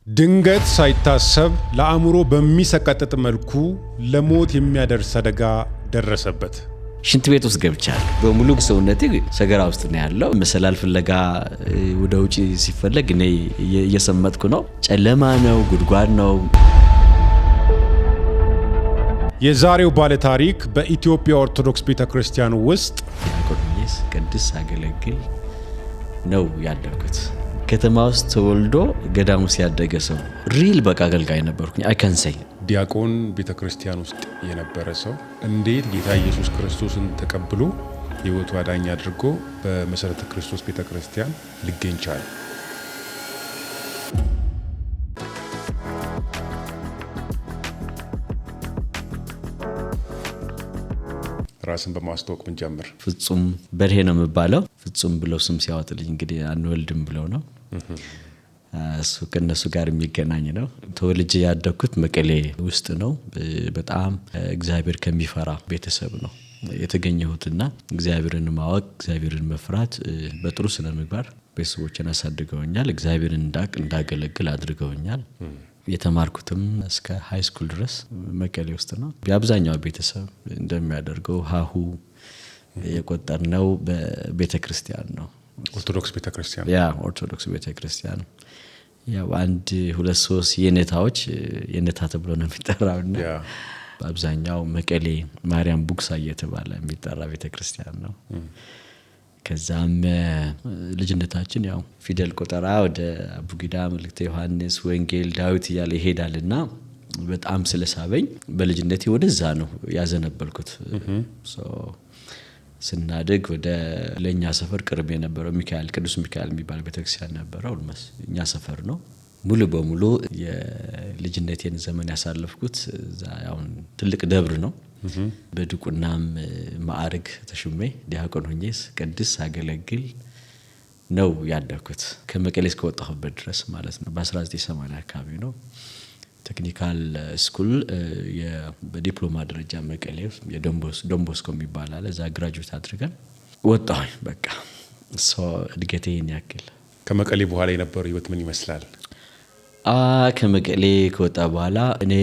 ድንገት ሳይታሰብ ለአእምሮ በሚሰቀጥጥ መልኩ ለሞት የሚያደርስ አደጋ ደረሰበት። ሽንት ቤት ውስጥ ገብቻለሁ። በሙሉ ሰውነቴ ሰገራ ውስጥ ነው ያለው። መሰላል ፍለጋ ወደ ውጪ ሲፈለግ እኔ እየሰመጥኩ ነው። ጨለማ ነው፣ ጉድጓድ ነው። የዛሬው ባለ ታሪክ በኢትዮጵያ ኦርቶዶክስ ቤተክርስቲያን ውስጥ ዲያቆንስ ቅድስ አገለግል ነው ያደግኩት። ከተማ ውስጥ ተወልዶ ገዳሙ ሲያደገ ሰው ሪል በቃ አገልጋይ ነበርኩኝ። አይከንሰይ ዲያቆን ቤተክርስቲያን ውስጥ የነበረ ሰው እንዴት ጌታ ኢየሱስ ክርስቶስን ተቀብሎ ሕይወቱ አዳኝ አድርጎ በመሰረተ ክርስቶስ ቤተክርስቲያን ሊገኝ ቻለ? ራስን በማስተዋወቅ ምን ጀምር። ፍጹም በርሄ ነው የሚባለው። ፍጹም ብለው ስም ሲያወጥልኝ እንግዲህ አንወልድም ብለው ነው። እሱ ከነሱ ጋር የሚገናኝ ነው። ተወልጄ ያደግኩት መቀሌ ውስጥ ነው። በጣም እግዚአብሔር ከሚፈራ ቤተሰብ ነው የተገኘሁትና እግዚአብሔርን ማወቅ፣ እግዚአብሔርን መፍራት፣ በጥሩ ስነ ምግባር ቤተሰቦችን አሳድገውኛል። እግዚአብሔርን እንዳገለግል አድርገውኛል። የተማርኩትም እስከ ሃይ ስኩል ድረስ መቀሌ ውስጥ ነው። በአብዛኛው ቤተሰብ እንደሚያደርገው ሀሁ የቆጠርነው በቤተክርስቲያን ነው። ኦርቶዶክስ ቤተክርስቲያን ኦርቶዶክስ ቤተክርስቲያን ያው አንድ ሁለት ሶስት የኔታዎች የኔታ ተብሎ ነው የሚጠራውና በአብዛኛው መቀሌ ማርያም ቡክሳ እየተባለ የሚጠራ ቤተክርስቲያን ነው። ከዛም ልጅነታችን ያው ፊደል ቆጠራ ወደ አቡጊዳ፣ መልእክተ ዮሐንስ፣ ወንጌል፣ ዳዊት እያለ ይሄዳልና በጣም ስለሳበኝ በልጅነቴ ወደዛ ነው ያዘነበልኩት። ስናድግ ወደ ለኛ ሰፈር ቅርብ የነበረው ሚካኤል ቅዱስ ሚካኤል የሚባል ቤተክርስቲያን ነበረው። ኦልሞስ እኛ ሰፈር ነው። ሙሉ በሙሉ የልጅነቴን ዘመን ያሳለፍኩት እዛ ያው ትልቅ ደብር ነው። በድቁናም ማዕረግ ተሹሜ ዲያቆን ሆኜ ቅድስ አገለግል ነው ያደግኩት ከመቀሌ እስከወጣሁበት ድረስ ማለት ነው። በ1980 አካባቢ ነው ቴክኒካል ስኩል በዲፕሎማ ደረጃ መቀሌ ዶንቦስኮ የሚባል አለ። እዛ ግራጁዌት አድርገን ወጣሁኝ። በቃ እድገቴን ያክል። ከመቀሌ በኋላ የነበረው ህይወት ምን ይመስላል? ከመቀሌ ከወጣ በኋላ እኔ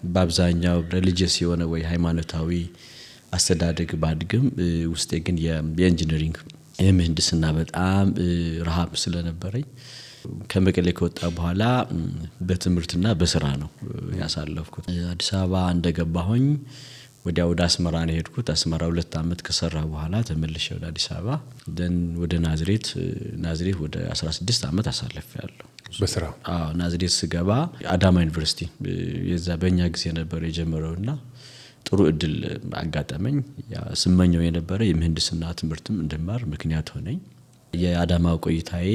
በአብዛኛው ሪሊጂየስ የሆነ ወይ ሃይማኖታዊ አስተዳደግ ባድግም ውስጤ ግን የኢንጂነሪንግ የምህንድስና በጣም ረሃብ ስለነበረኝ ከመቀሌ ከወጣ በኋላ በትምህርትና በስራ ነው ያሳለፍኩት። አዲስ አበባ እንደገባሁኝ ወደ አስመራ ነው ሄድኩት። አስመራ 2 አመት ከሰራ በኋላ ተመልሼ ወደ አዲስ አበባ ወደ ናዝሬት ወደ 16 አመት አሳልፌያለሁ በስራ። ናዝሬት ስገባ አዳማ ዩኒቨርሲቲ የዛ በእኛ ጊዜ ነበር የጀመረውና ጥሩ እድል አጋጠመኝ። ስመኘው የነበረ የምህንድስና ትምህርትም እንድማር ምክንያት ሆነኝ። የአዳማ ቆይታዬ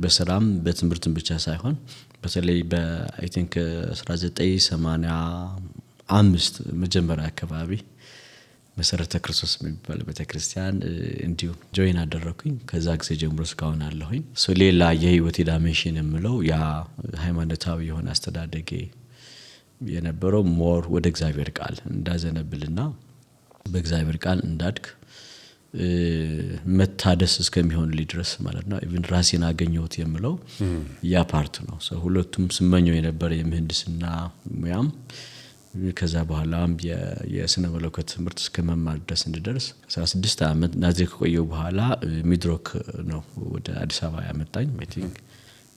በስራም በትምህርትም ብቻ ሳይሆን በተለይ በአይ ቲንክ 1985 መጀመሪያ አካባቢ መሰረተ ክርስቶስ የሚባል ቤተክርስቲያን እንዲሁ ጆይን አደረኩኝ። ከዛ ጊዜ ጀምሮ እስካሁን አለሁኝ። ሌላ የህይወት ዳይሜንሽን የምለው ያ ሃይማኖታዊ የሆነ አስተዳደጌ የነበረው ሞር ወደ እግዚአብሔር ቃል እንዳዘነብልና በእግዚአብሔር ቃል እንዳድግ መታደስ እስከሚሆንልኝ ድረስ ማለት ነው። ኢቭን ራሴን አገኘሁት የምለው ያ ፓርት ነው። ሁለቱም ስመኘው የነበረ የምህንድስና ሙያም ከዛ በኋላም የስነ መለኮት ትምህርት እስከመማር ድረስ እንድደርስ 16 አመት ናዝሬት ከቆየሁ በኋላ ሚድሮክ ነው ወደ አዲስ አበባ ያመጣኝ። አይ ቲንክ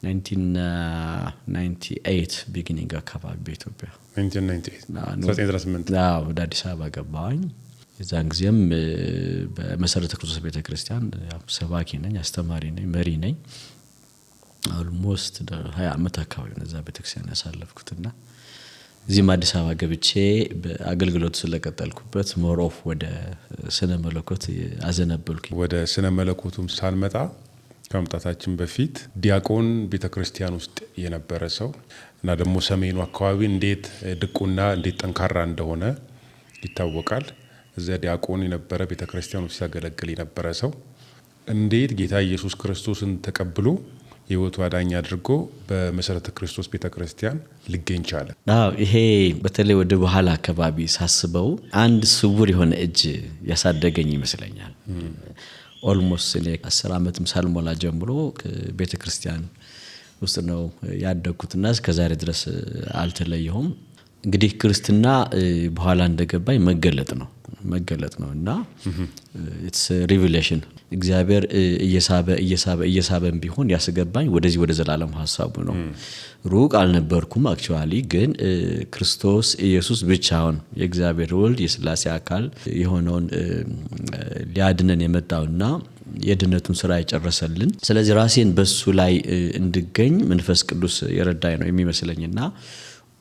1998 ቢጊኒንግ አካባቢ በኢትዮጵያ 1998 ወደ አዲስ አበባ ገባሁኝ። የዛን ጊዜም በመሰረተ ክርስቶስ ቤተክርስቲያን ሰባኪ ነኝ፣ አስተማሪ ነኝ፣ መሪ ነኝ። ኦልሞስት 20 አመት አካባቢ ነው እዛ ቤተክርስቲያን ያሳለፍኩትና እዚህም አዲስ አበባ ገብቼ በአገልግሎት ስለቀጠልኩበት ሞር ኦፍ ወደ ስነ መለኮት አዘነበልኩኝ። ወደ ስነ መለኮቱም ሳልመጣ ከመምጣታችን በፊት ዲያቆን ቤተክርስቲያን ውስጥ የነበረ ሰው እና ደግሞ ሰሜኑ አካባቢ እንዴት ድቁና እንዴት ጠንካራ እንደሆነ ይታወቃል። እዛ ዲያቆን የነበረ ቤተክርስቲያን ውስጥ ሲያገለግል የነበረ ሰው እንዴት ጌታ ኢየሱስ ክርስቶስን ተቀብሎ ሕይወቱ አዳኝ አድርጎ በመሰረተ ክርስቶስ ቤተክርስቲያን ሊገኝ ቻለ? ይሄ በተለይ ወደ በኋላ አካባቢ ሳስበው አንድ ስውር የሆነ እጅ ያሳደገኝ ይመስለኛል። ኦልሞስት እኔ 10 አመትም ሳልሞላ ጀምሮ ቤተክርስቲያን ውስጥ ነው ያደግኩትና እስከዛሬ ድረስ አልተለየሁም። እንግዲህ ክርስትና በኋላ እንደገባኝ መገለጥ ነው እና ኢትስ ሪቪሌሽን እግዚአብሔር እየሳበን ቢሆን ያስገባኝ ወደ ዘላለም ሐሳቡ ነው። ሩቅ አልነበርኩም አክቹአሊ። ግን ክርስቶስ ኢየሱስ ብቻውን የእግዚአብሔር ወልድ የሥላሴ አካል የሆነውን ሊያድነን የመጣውና የድነቱን ስራ የጨረሰልን፣ ስለዚህ ራሴን በሱ ላይ እንድገኝ መንፈስ ቅዱስ የረዳኝ ነው የሚመስለኝና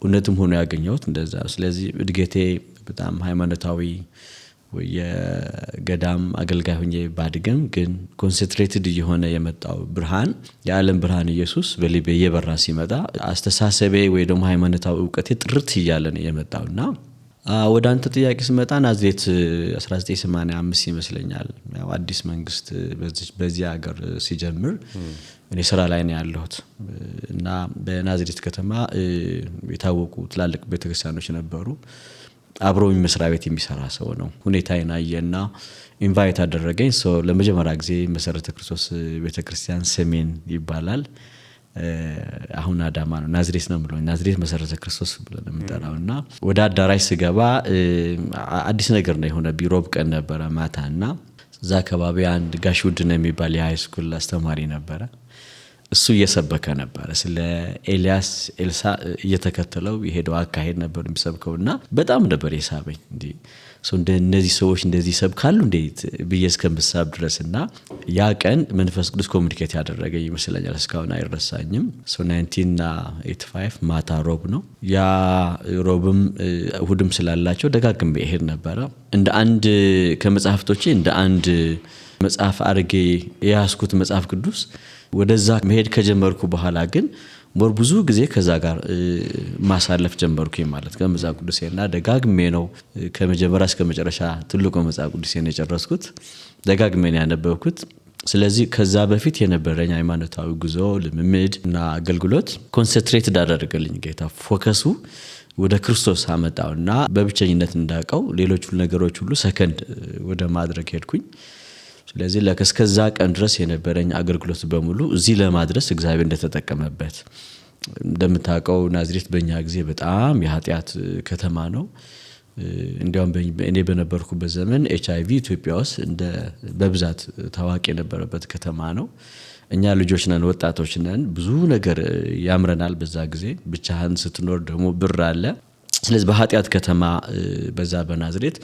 እውነትም ሆኖ ያገኘሁት እንደዛ። ስለዚህ እድገቴ በጣም ሃይማኖታዊ የገዳም አገልጋይ ሆኜ ባድግም ግን ኮንሰንትሬትድ የሆነ የመጣው ብርሃን የዓለም ብርሃን ኢየሱስ በልቤ እየበራ ሲመጣ አስተሳሰቤ ወይ ደግሞ ሃይማኖታዊ እውቀቴ ጥርት እያለ ነው የመጣውና ወደ አንተ ጥያቄ ስመጣ ናዝሬት 1985 ይመስለኛል ያው አዲስ መንግስት በዚህ ሀገር ሲጀምር እኔ ስራ ላይ ነው ያለሁት እና በናዝሬት ከተማ የታወቁ ትላልቅ ቤተክርስቲያኖች ነበሩ። አብሮኝ መስሪያ ቤት የሚሰራ ሰው ነው ሁኔታዬን አየና ኢንቫይት አደረገኝ። ለመጀመሪያ ጊዜ መሰረተ ክርስቶስ ቤተክርስቲያን ሰሜን ይባላል፣ አሁን አዳማ ነው፣ ናዝሬት ነው ብሎኝ ናዝሬት መሰረተ ክርስቶስ ብለን የምንጠራውና ወደ አዳራሽ ስገባ አዲስ ነገር ነው የሆነ ቢሮብ ቀን ነበረ ማታና እዛ አካባቢ አንድ ጋሽ ውድነህ የሚባል የሃይስኩል አስተማሪ ነበረ። እሱ እየሰበከ ነበረ ስለ ኤልያስ ኤልሳ እየተከተለው የሄደው አካሄድ ነበር የሚሰብከውና በጣም ነበር የሳበኝ። እነዚህ ሰዎች እንደዚህ ይሰብካሉ እንዴት ብዬ እስከምሳብ ድረስና ያ ቀን መንፈስ ቅዱስ ኮሙኒኬት ያደረገኝ ይመስለኛል፣ እስካሁን አይረሳኝም። 1985 ማታ ሮብ ነው። ያ ሮብም እሁድም ስላላቸው ደጋግሜ እሄድ ነበረ። እንደ አንድ ከመጽሐፍቶቼ እንደ አንድ መጽሐፍ አድርጌ የያዝኩት መጽሐፍ ቅዱስ ወደዛ መሄድ ከጀመርኩ በኋላ ግን ብዙ ጊዜ ከዛ ጋር ማሳለፍ ጀመርኩኝ ማለት ከመጽሐፍ ቅዱስና ደጋግሜ ነው ከመጀመሪያ እስከ መጨረሻ ትልቁ መጽሐፍ ቅዱስን የጨረስኩት፣ ደጋግሜ ነው ያነበብኩት። ስለዚህ ከዛ በፊት የነበረኝ ሃይማኖታዊ ጉዞ ልምምድ እና አገልግሎት ኮንሰንትሬትድ አደረገልኝ ጌታ። ፎከሱ ወደ ክርስቶስ አመጣውና በብቸኝነት እንዳውቀው ሌሎች ነገሮች ሁሉ ሰከንድ ወደ ማድረግ ሄድኩኝ። ስለዚህ ለከስከዛ ቀን ድረስ የነበረኝ አገልግሎት በሙሉ እዚህ ለማድረስ እግዚአብሔር እንደተጠቀመበት እንደምታውቀው ናዝሬት በእኛ ጊዜ በጣም የኃጢአት ከተማ ነው። እንዲያውም እኔ በነበርኩበት ዘመን HIV ኢትዮጵያ ውስጥ በብዛት ታዋቂ የነበረበት ከተማ ነው። እኛ ልጆች ነን፣ ወጣቶች ነን፣ ብዙ ነገር ያምረናል በዛ ጊዜ። ብቻህን ስትኖር ደግሞ ብር አለ። ስለዚህ በኃጢአት ከተማ በዛ በናዝሬት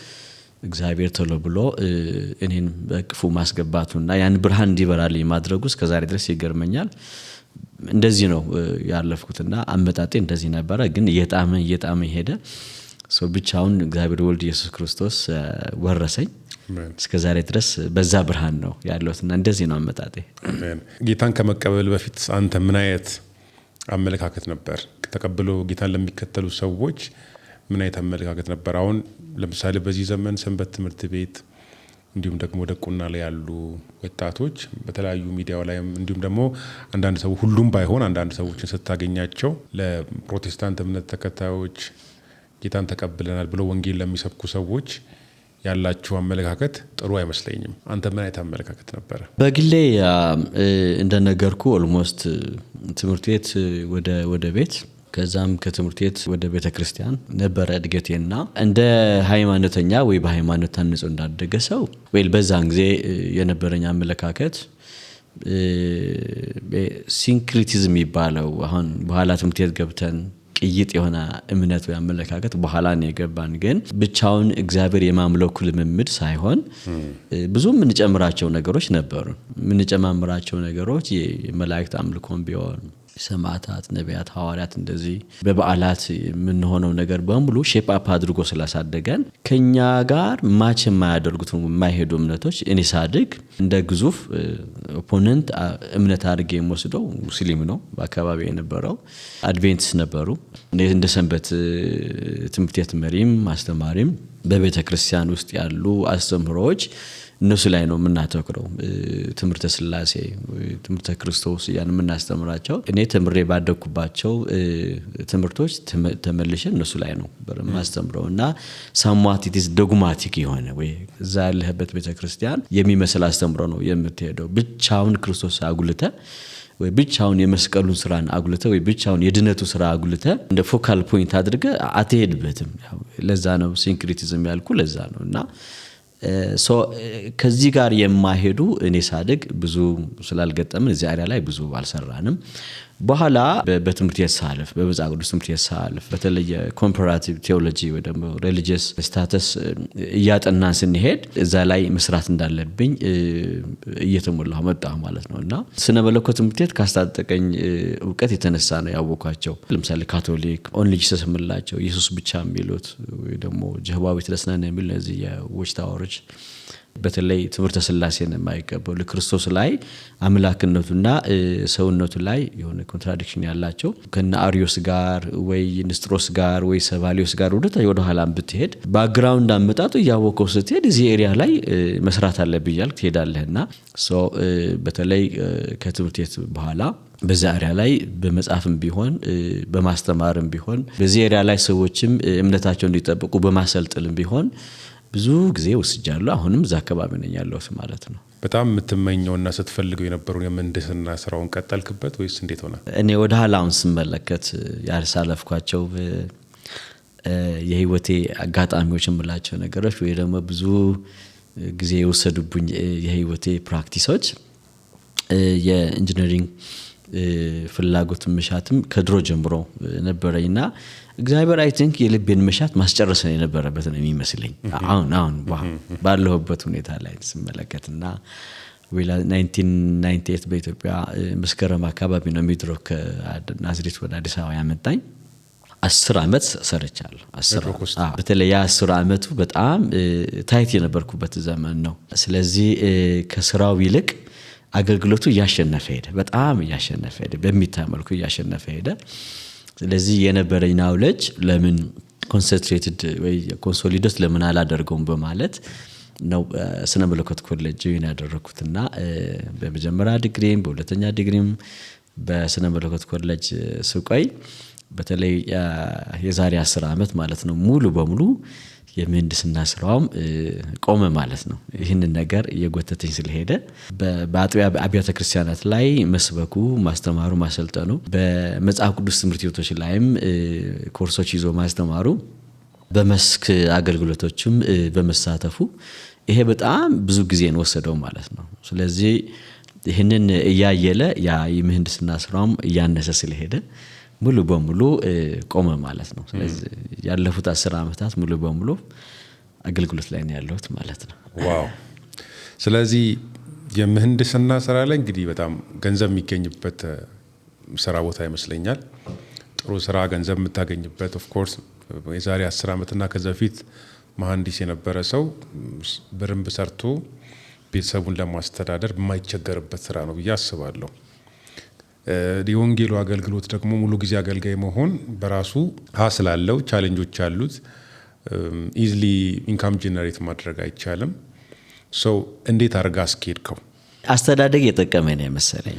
እግዚአብሔር ቶሎ ብሎ እኔን በቅፉ ማስገባቱና ያን ብርሃን እንዲበራልኝ ማድረጉ እስከዛሬ ድረስ ይገርመኛል። እንደዚህ ነው ያለፍኩትና አመጣጤ እንደዚህ ነበረ። ግን እየጣመ ሄደ። ብቻውን እግዚአብሔር ወልድ ኢየሱስ ክርስቶስ ወረሰኝ። እስከዛሬ ድረስ በዛ ብርሃን ነው ያለሁትና እንደዚህ ነው አመጣጤ። ጌታን ከመቀበል በፊት አንተ ምን አይነት አመለካከት ነበር? ተቀብሎ ጌታን ለሚከተሉ ሰዎች ምን አይነት አመለካከት ነበር? አሁን ለምሳሌ በዚህ ዘመን ሰንበት ትምህርት ቤት እንዲሁም ደግሞ ደቁና ላይ ያሉ ወጣቶች በተለያዩ ሚዲያው ላይ እንዲሁም ደግሞ አንዳንድ ሰው ሁሉም ባይሆን አንዳንድ ሰዎችን ስታገኛቸው ለፕሮቴስታንት እምነት ተከታዮች ጌታን ተቀብለናል ብለው ወንጌል ለሚሰብኩ ሰዎች ያላችሁ አመለካከት ጥሩ አይመስለኝም። አንተ ምን አይነት አመለካከት ነበር? በግሌ እንደነገርኩ ኦልሞስት ትምህርት ቤት ወደ ቤት ከዛም ከትምህርት ቤት ወደ ቤተክርስቲያን ነበረ እድገቴና እንደ ሃይማኖተኛ ወይ በሃይማኖት ታንጾ እንዳደገ ሰው በዛን ጊዜ የነበረኝ አመለካከት ሲንክሪቲዝም ይባላል። አሁን በኋላ ትምህርት ቤት ገብተን ቅይጥ የሆነ እምነት ወይ አመለካከት በኋላ ነው የገባን። ግን ብቻውን እግዚአብሔር የማምለኩ ልምምድ ሳይሆን ብዙ የምንጨምራቸው ነገሮች ነበሩ። የምንጨማምራቸው ነገሮች የመላእክት አምልኮም ቢሆን ሰማዕታት፣ ነቢያት፣ ሐዋርያት እንደዚህ በበዓላት የምንሆነው ነገር በሙሉ ሼፕ አፕ አድርጎ ስላሳደገን ከኛ ጋር ማች የማያደርጉት የማይሄዱ እምነቶች እኔ ሳድግ እንደ ግዙፍ ኦፖነንት እምነት አድርጌ የምወስደው ሙስሊም ነው። በአካባቢ የነበረው አድቬንቲስት ነበሩ። እንደ ሰንበት ትምህርት ቤት መሪም አስተማሪም በቤተ ክርስቲያን ውስጥ ያሉ አስተምህሮዎች እነሱ ላይ ነው የምናተኩረው። ትምህርተ ስላሴ፣ ትምህርተ ክርስቶስ ያን የምናስተምራቸው እኔ ተምሬ ባደኩባቸው ትምህርቶች ተመልሼ እነሱ ላይ ነው በማስተምረውና ሳሟቲቲስ ዶግማቲክ የሆነ ወይ እዛ ያለህበት ቤተክርስቲያን የሚመስል አስተምሮ ነው የምትሄደው። ብቻውን ክርስቶስ አጉልተ ወይ ብቻውን የመስቀሉን ስራን አጉልተ ወይ ብቻውን የድነቱ ስራ አጉልተ እንደ ፎካል ፖይንት አድርገ አትሄድበትም። ለዛ ነው ሲንክሪቲዝም ያልኩ ለዛ ነው። እና ከዚህ ጋር የማይሄዱ እኔ ሳድግ ብዙ ስላልገጠምን እዚህ አሪያ ላይ ብዙ አልሰራንም። በኋላ በትምህርት የሳልፍ በመጽሐፍ ቅዱስ ትምህርት የሳልፍ በተለየ ኮምፓራቲቭ ቴዎሎጂ ወይ ደግሞ ሪሊጂየስ ስታተስ እያጠናን ስንሄድ እዛ ላይ መስራት እንዳለብኝ እየተሞላሁ መጣሁ ማለት ነው። እና ስነ መለኮት ትምህርት ቤት ካስታጠቀኝ እውቀት የተነሳ ነው ያወኳቸው። ለምሳሌ ካቶሊክ ኦንሊ ጂሰስ የምላቸው ኢየሱስ ብቻ የሚሉት ወይ ደግሞ ጀሆቫ ዊትነስ ነን የሚሉ እነዚህ የዎች ታወሮች በተለይ ትምህርተ ስላሴን የማይቀበሉ ክርስቶስ ላይ አምላክነቱና ሰውነቱ ላይ የሆነ ኮንትራዲክሽን ያላቸው ከነ አሪዮስ ጋር ወይ ንስጥሮስ ጋር ወይ ሰባሊዮስ ጋር ወደ ኋላም ብትሄድ ባክግራውንድ አመጣጡ ያወቀው ስትሄድ እዚህ ኤሪያ ላይ መስራት አለብኝ ያልክ ትሄዳለህና በተለይ ከትምህርት ቤት በኋላ በዛ ኤሪያ ላይ በመጻፍም ቢሆን በማስተማርም ቢሆን በዚህ ኤሪያ ላይ ሰዎችም እምነታቸውን እንዲጠብቁ በማሰልጥልም ቢሆን ብዙ ጊዜ ወስጃለሁ። አሁንም እዛ አካባቢ ነኝ ያለሁት ማለት ነው። በጣም የምትመኘውና ስትፈልገው የነበረው የምህንድስና ስራውን ቀጠልክበት ወይስ እንዴት ሆነ? እኔ ወደ ኋላውን ስመለከት ያሳለፍኳቸው የህይወቴ አጋጣሚዎች የምላቸው ነገሮች ወይ ደግሞ ብዙ ጊዜ የወሰዱብኝ የህይወቴ ፕራክቲሶች የኢንጂነሪንግ ፍላጎት መሻትም ከድሮ ጀምሮ ነበረኝና እግዚአብሔር አይ ቲንክ የልቤን መሻት ማስጨረስ ነው የነበረበት ነው የሚመስለኝ። አሁን ባለሁበት ሁኔታ ላይ ስመለከትና 1998 በኢትዮጵያ መስከረም አካባቢ ነው ሚድሮክ ከናዝሬት ወደ አዲስ አበባ ያመጣኝ። 10 አመት ሰርቻለሁ። 10 በተለይ ያ 10 አመቱ በጣም ታይት የነበርኩበት ዘመን ነው። ስለዚህ ከስራው ይልቅ አገልግሎቱ እያሸነፈ ሄደ። በጣም እያሸነፈ ሄደ። በሚታመልኩ እያሸነፈ ሄደ። ስለዚህ የነበረኝ ናውሌጅ ለምን ኮንሰንትሬትድ ወይ ኮንሶሊዴት ለምን አላደርገውም በማለት ነው ስነ መለኮት ኮሌጅ ያደረኩትና በመጀመሪያ ዲግሪም በሁለተኛ ዲግሪም በስነ መለኮት ኮሌጅ ስቆይ በተለይ የዛሬ 10 አመት ማለት ነው ሙሉ በሙሉ የምህንድስና ስራውም ቆመ ማለት ነው። ይህንን ነገር እየጎተተኝ ስለሄደ በአጥቢያ አብያተ ክርስቲያናት ላይ መስበኩ ማስተማሩ ማሰልጠኑ በመጽሐፍ ቅዱስ ትምህርት ቤቶች ላይም ኮርሶች ይዞ ማስተማሩ በመስክ አገልግሎቶችም በመሳተፉ ይሄ በጣም ብዙ ጊዜን ወሰደው ማለት ነው። ስለዚህ ይህንን እያየለ ያ የምህንድስና ስራውም እያነሰ ስለሄደ ሙሉ በሙሉ ቆመ ማለት ነው። ስለዚህ ያለፉት 10 አመታት ሙሉ በሙሉ አገልግሎት ላይ ነው ያለሁት ማለት ነው። ዋው! ስለዚህ የምህንድስና ስራ ላይ እንግዲህ በጣም ገንዘብ የሚገኝበት ስራ ቦታ ይመስለኛል። ጥሩ ስራ ገንዘብ የምታገኝበት ኦፍ ኮርስ የዛሬ 10 አመትና ከዛ በፊት መሐንዲስ የነበረ ሰው በደንብ ሰርቶ ቤተሰቡን ለማስተዳደር የማይቸገርበት ስራ ነው ብዬ አስባለሁ። የወንጌሉ አገልግሎት ደግሞ ሙሉ ጊዜ አገልጋይ መሆን በራሱ ስላለው ቻሌንጆች አሉት። ኢዝሊ ኢንካም ጀነሬት ማድረግ አይቻልም። እንዴት አርጋ አስኬድከው? አስተዳደግ የጠቀመኝ ነው መሰለኝ።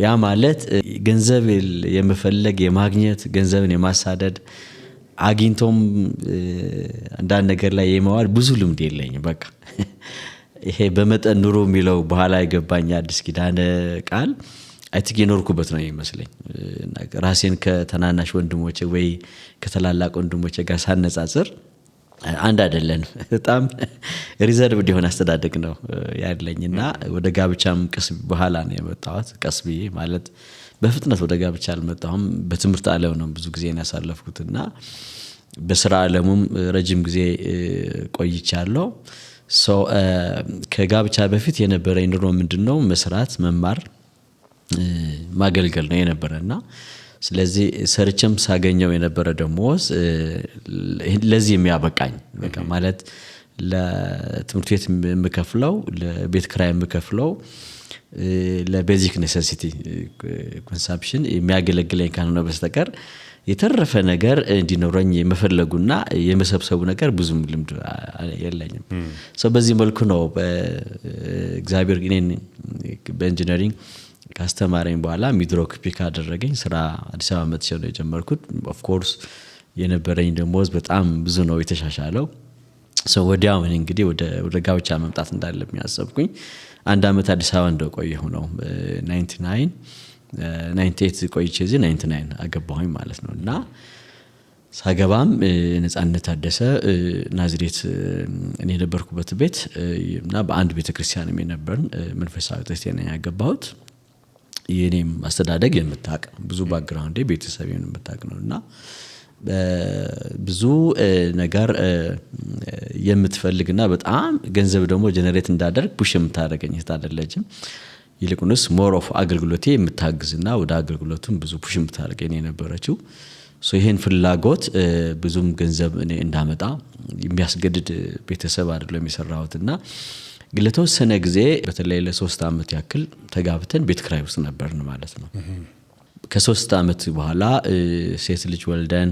ያ ማለት ገንዘብ የመፈለግ የማግኘት ገንዘብን የማሳደድ አግኝቶም አንዳንድ ነገር ላይ የማዋል ብዙ ልምድ የለኝም። በቃ ይሄ በመጠን ኑሮ የሚለው በኋላ የገባኝ አዲስ ኪዳን ቃል አይቲክ የኖርኩበት ነው ይመስለኝ። ራሴን ከተናናሽ ወንድሞቼ ወይ ከተላላቅ ወንድሞቼ ጋር ሳነጻጽር አንድ አይደለም። በጣም ሪዘርቭ ሊሆን አስተዳደግ ነው ያለኝና ወደ ጋብቻም ቀስ በኋላ ነው የመጣሁት። ቀስ ብዬ ማለት በፍጥነት ወደ ጋብቻ አልመጣሁም። በትምህርት ዓለም ነው ብዙ ጊዜ ያሳለፍኩትና በስራ ዓለሙም ረጅም ጊዜ ቆይቻለሁ። ከጋብቻ በፊት የነበረኝ ኑሮ ምንድነው? መስራት መማር ማገልገል ነው የነበረና ስለዚህ ሰርችም ሳገኘው የነበረ ደሞዝ ለዚህ የሚያበቃኝ በቃ ማለት ለትምህርት ቤት የምከፍለው ለቤት ኪራይ የምከፍለው ለቤዚክ ኔሴሲቲ ኮንሰምፕሽን የሚያገለግለኝ ካልሆነ በስተቀር የተረፈ ነገር እንዲኖረኝ የመፈለጉና የመሰብሰቡ ነገር ብዙም ልምድ የለኝም። በዚህ መልኩ ነው እግዚአብሔር እኔን በኢንጂነሪንግ ካስተማረኝ በኋላ ሚድሮክ ፒክ አደረገኝ። ስራ አዲስ አበባ መጥቼ ነው የጀመርኩት። ኦፍ ኮርስ የነበረኝ ደሞዝ በጣም ብዙ ነው የተሻሻለው። ወዲያው እንግዲህ ወደ ጋብቻ መምጣት እንዳለብኝ አሰብኩኝ። አንድ አመት አዲስ አበባ እንደቆየሁ ነው 99 98 ቆይቼ እዚህ 99 አገባሁኝ ማለት ነው። እና ሳገባም ነጻነት ታደሰ ናዝሬት እኔ የነበርኩበት ቤት እና በአንድ ቤተክርስቲያን የነበርን መንፈሳዊ ክርስቲያን ያገባሁት የኔም አስተዳደግ የምታውቅ ብዙ ባክግራውንዴ ቤተሰቤን የምታውቅ ነውና ብዙ ነገር የምትፈልግና በጣም ገንዘብ ደግሞ ጀነሬት እንዳደርግ ፑሽ የምታደርገኝ አይደለችም። ይልቁንስ ሞር ኦፍ አገልግሎቴ የምታግዝና ወደ አገልግሎቱም ብዙ ፑሽ የምታደርገኝ የነበረችው ይሄን ፍላጎት ብዙም ገንዘብ እኔ እንዳመጣ የሚያስገድድ ቤተሰብ አይደለም የሰራሁትና ለተወሰነ ጊዜ በተለይ ለ3 አመት ያክል ተጋብተን ቤት ክራይ ውስጥ ነበርን ማለት ነው። ከ3 አመት በኋላ ሴት ልጅ ወልደን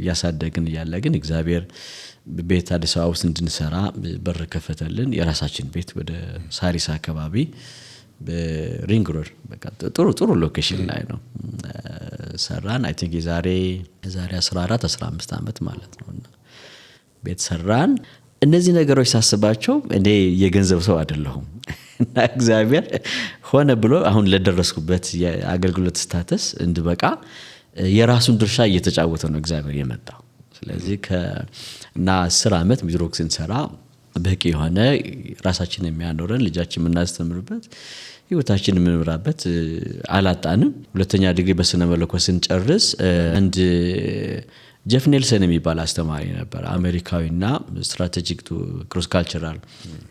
ያሳደግን ያለ ግን እግዚአብሔር ቤት አዲስ አበባ ውስጥ እንድንሰራ በር ከፈተልን። የራሳችን ቤት ወደ ሳሪስ አካባቢ በሪንግ ሮድ በቃ ጥሩ ሎኬሽን ላይ ነው ሰራን። አይ ቲንክ የዛሬ 14 15 አመት ማለት ነውና ቤት ሰራን። እነዚህ ነገሮች ሳስባቸው እኔ የገንዘብ ሰው አይደለሁም እና እግዚአብሔር ሆነ ብሎ አሁን ለደረስኩበት የአገልግሎት ስታተስ እንድበቃ የራሱን ድርሻ እየተጫወተ ነው እግዚአብሔር የመጣው። ስለዚህ እና 10 አመት ሚድሮክ ስንሰራ በቂ የሆነ ራሳችንን የሚያኖረን ልጃችን የምናስተምርበት ህይወታችንን የምንመራበት አላጣንም። ሁለተኛ ዲግሪ በስነ መለኮት ስንጨርስ አንድ ጄፍ ኔልሰን የሚባል አስተማሪ ነበር አሜሪካዊና ስትራቴጂክ ቱ ክሮስ ካልቸራል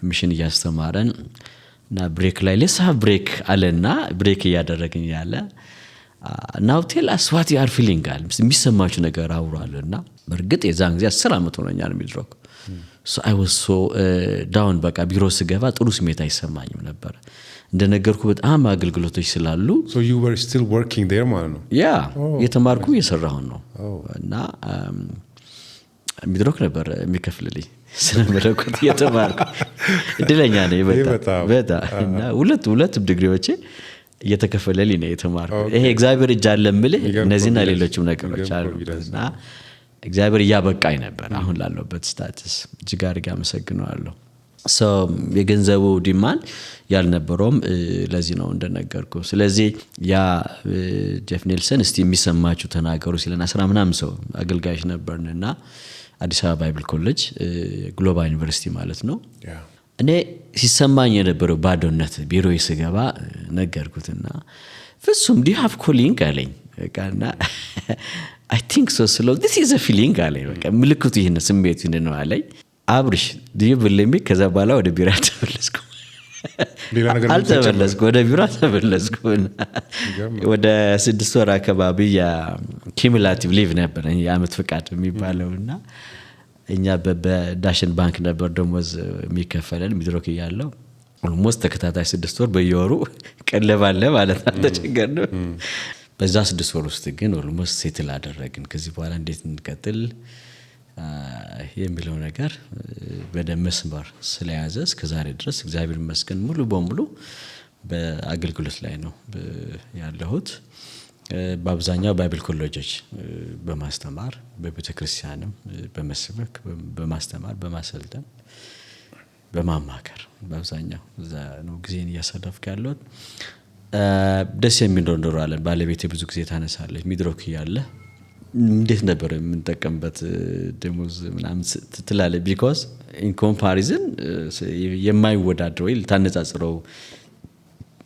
ሚሽን ያስተማረን እና ብሬክ ላይ ሌትስ ሃቭ ብሬክ አለና ብሬክ ያደረግን ያለ ናው ቴል አስ ዋት ዩ አር ፊሊንግ አለ የሚሰማችሁ ነገር አውራለና በርግጥ የዛን ጊዜ 10 አመት ሆነኛል ሚድሮክ so I was so down በቃ ቢሮ ስገባ ጥሩ ስሜት አይሰማኝም ነበር። እንደነገርኩ በጣም አገልግሎቶች ስላሉ so you were still working there ማለት ነው? ያ የተማርኩ የሰራሁ ነው እና ሚድሮክ ነበር የሚከፍልልኝ ስለመለኮት የተማርኩ እድለኛ ነኝ በጣም እና ሁለት ዲግሪዎቼ እየተከፈለልኝ ነው የተማርኩ። ይሄ እግዚአብሔር እጅ አለ ምልህ እነዚህና ሌሎችም ነገሮች አሉና እግዚአብሔር ያበቃኝ ነበር አሁን ላለሁበት ስታተስ እጅግ አድርጌ አመሰግናለሁ። የገንዘቡ ዲማንድ ያልነበረውም ለዚህ ነው እንደነገርኩ። ስለዚህ ያ ጄፍ ኔልሰን እስቲ የሚሰማችሁ ተናገሩ ሲለና 10 ምናምን ሰው አገልጋዮች ነበርንና አዲስ አበባ ባይብል ኮሌጅ ግሎባል ዩኒቨርሲቲ ማለት ነው። እኔ ሲሰማኝ የነበረው ባዶነት ቢሮዬ ስገባ ነገርኩትና ፍጹም do you have calling አለኝ። በቃና I think so this is a feeling አለኝ። በቃ ምልክቱ ይሄን ስሜት ነው አለኝ። አብርሽ do you believe me ከዛ በኋላ ወደ ቢሮ ተመለስኩ። ሌላ ነገር አልተመለስኩ ወደ ቢሮ ተመለስኩ። ወደ 6 ወር አካባቢ ያ cumulative leave ነበር የአመት ፍቃድ የሚባለውና እኛ በዳሽን ባንክ ነበር ደሞዝ የሚከፈለን ሚድሮክ ያለው almost ተከታታይ 6 ወር በየወሩ ቀለባለ ማለት ተቸገርነው። በዛ 6 ወር ውስጥ ግን almost ሴትል አደረግን። ከዚህ በኋላ እንዴት እንቀጥል የሚለው ነገር በደመስባር ስለያዘ እስከዛሬ ድረስ እግዚአብሔር ይመስገን ሙሉ በሙሉ በአገልግሎት ላይ ነው ያለሁት። በአብዛኛው ባይብል ኮሌጆች በማስተማር በቤተክርስቲያንም በመስበክ በማስተማር በማሰልጠን በማማከር በአብዛኛው እዛ ነው ጊዜን እያሳለፍኩ ያለሁት። ደስ የሚል ዶንዶር አለ ባለቤቴ ብዙ ጊዜ ታነሳለች ሚድሮክ ያለ እንዴት ነበር የምንጠቀምበት ደሞዝ ምናምን ትላለች because in comparison የማይወዳደር ወይ ታነጻጽረው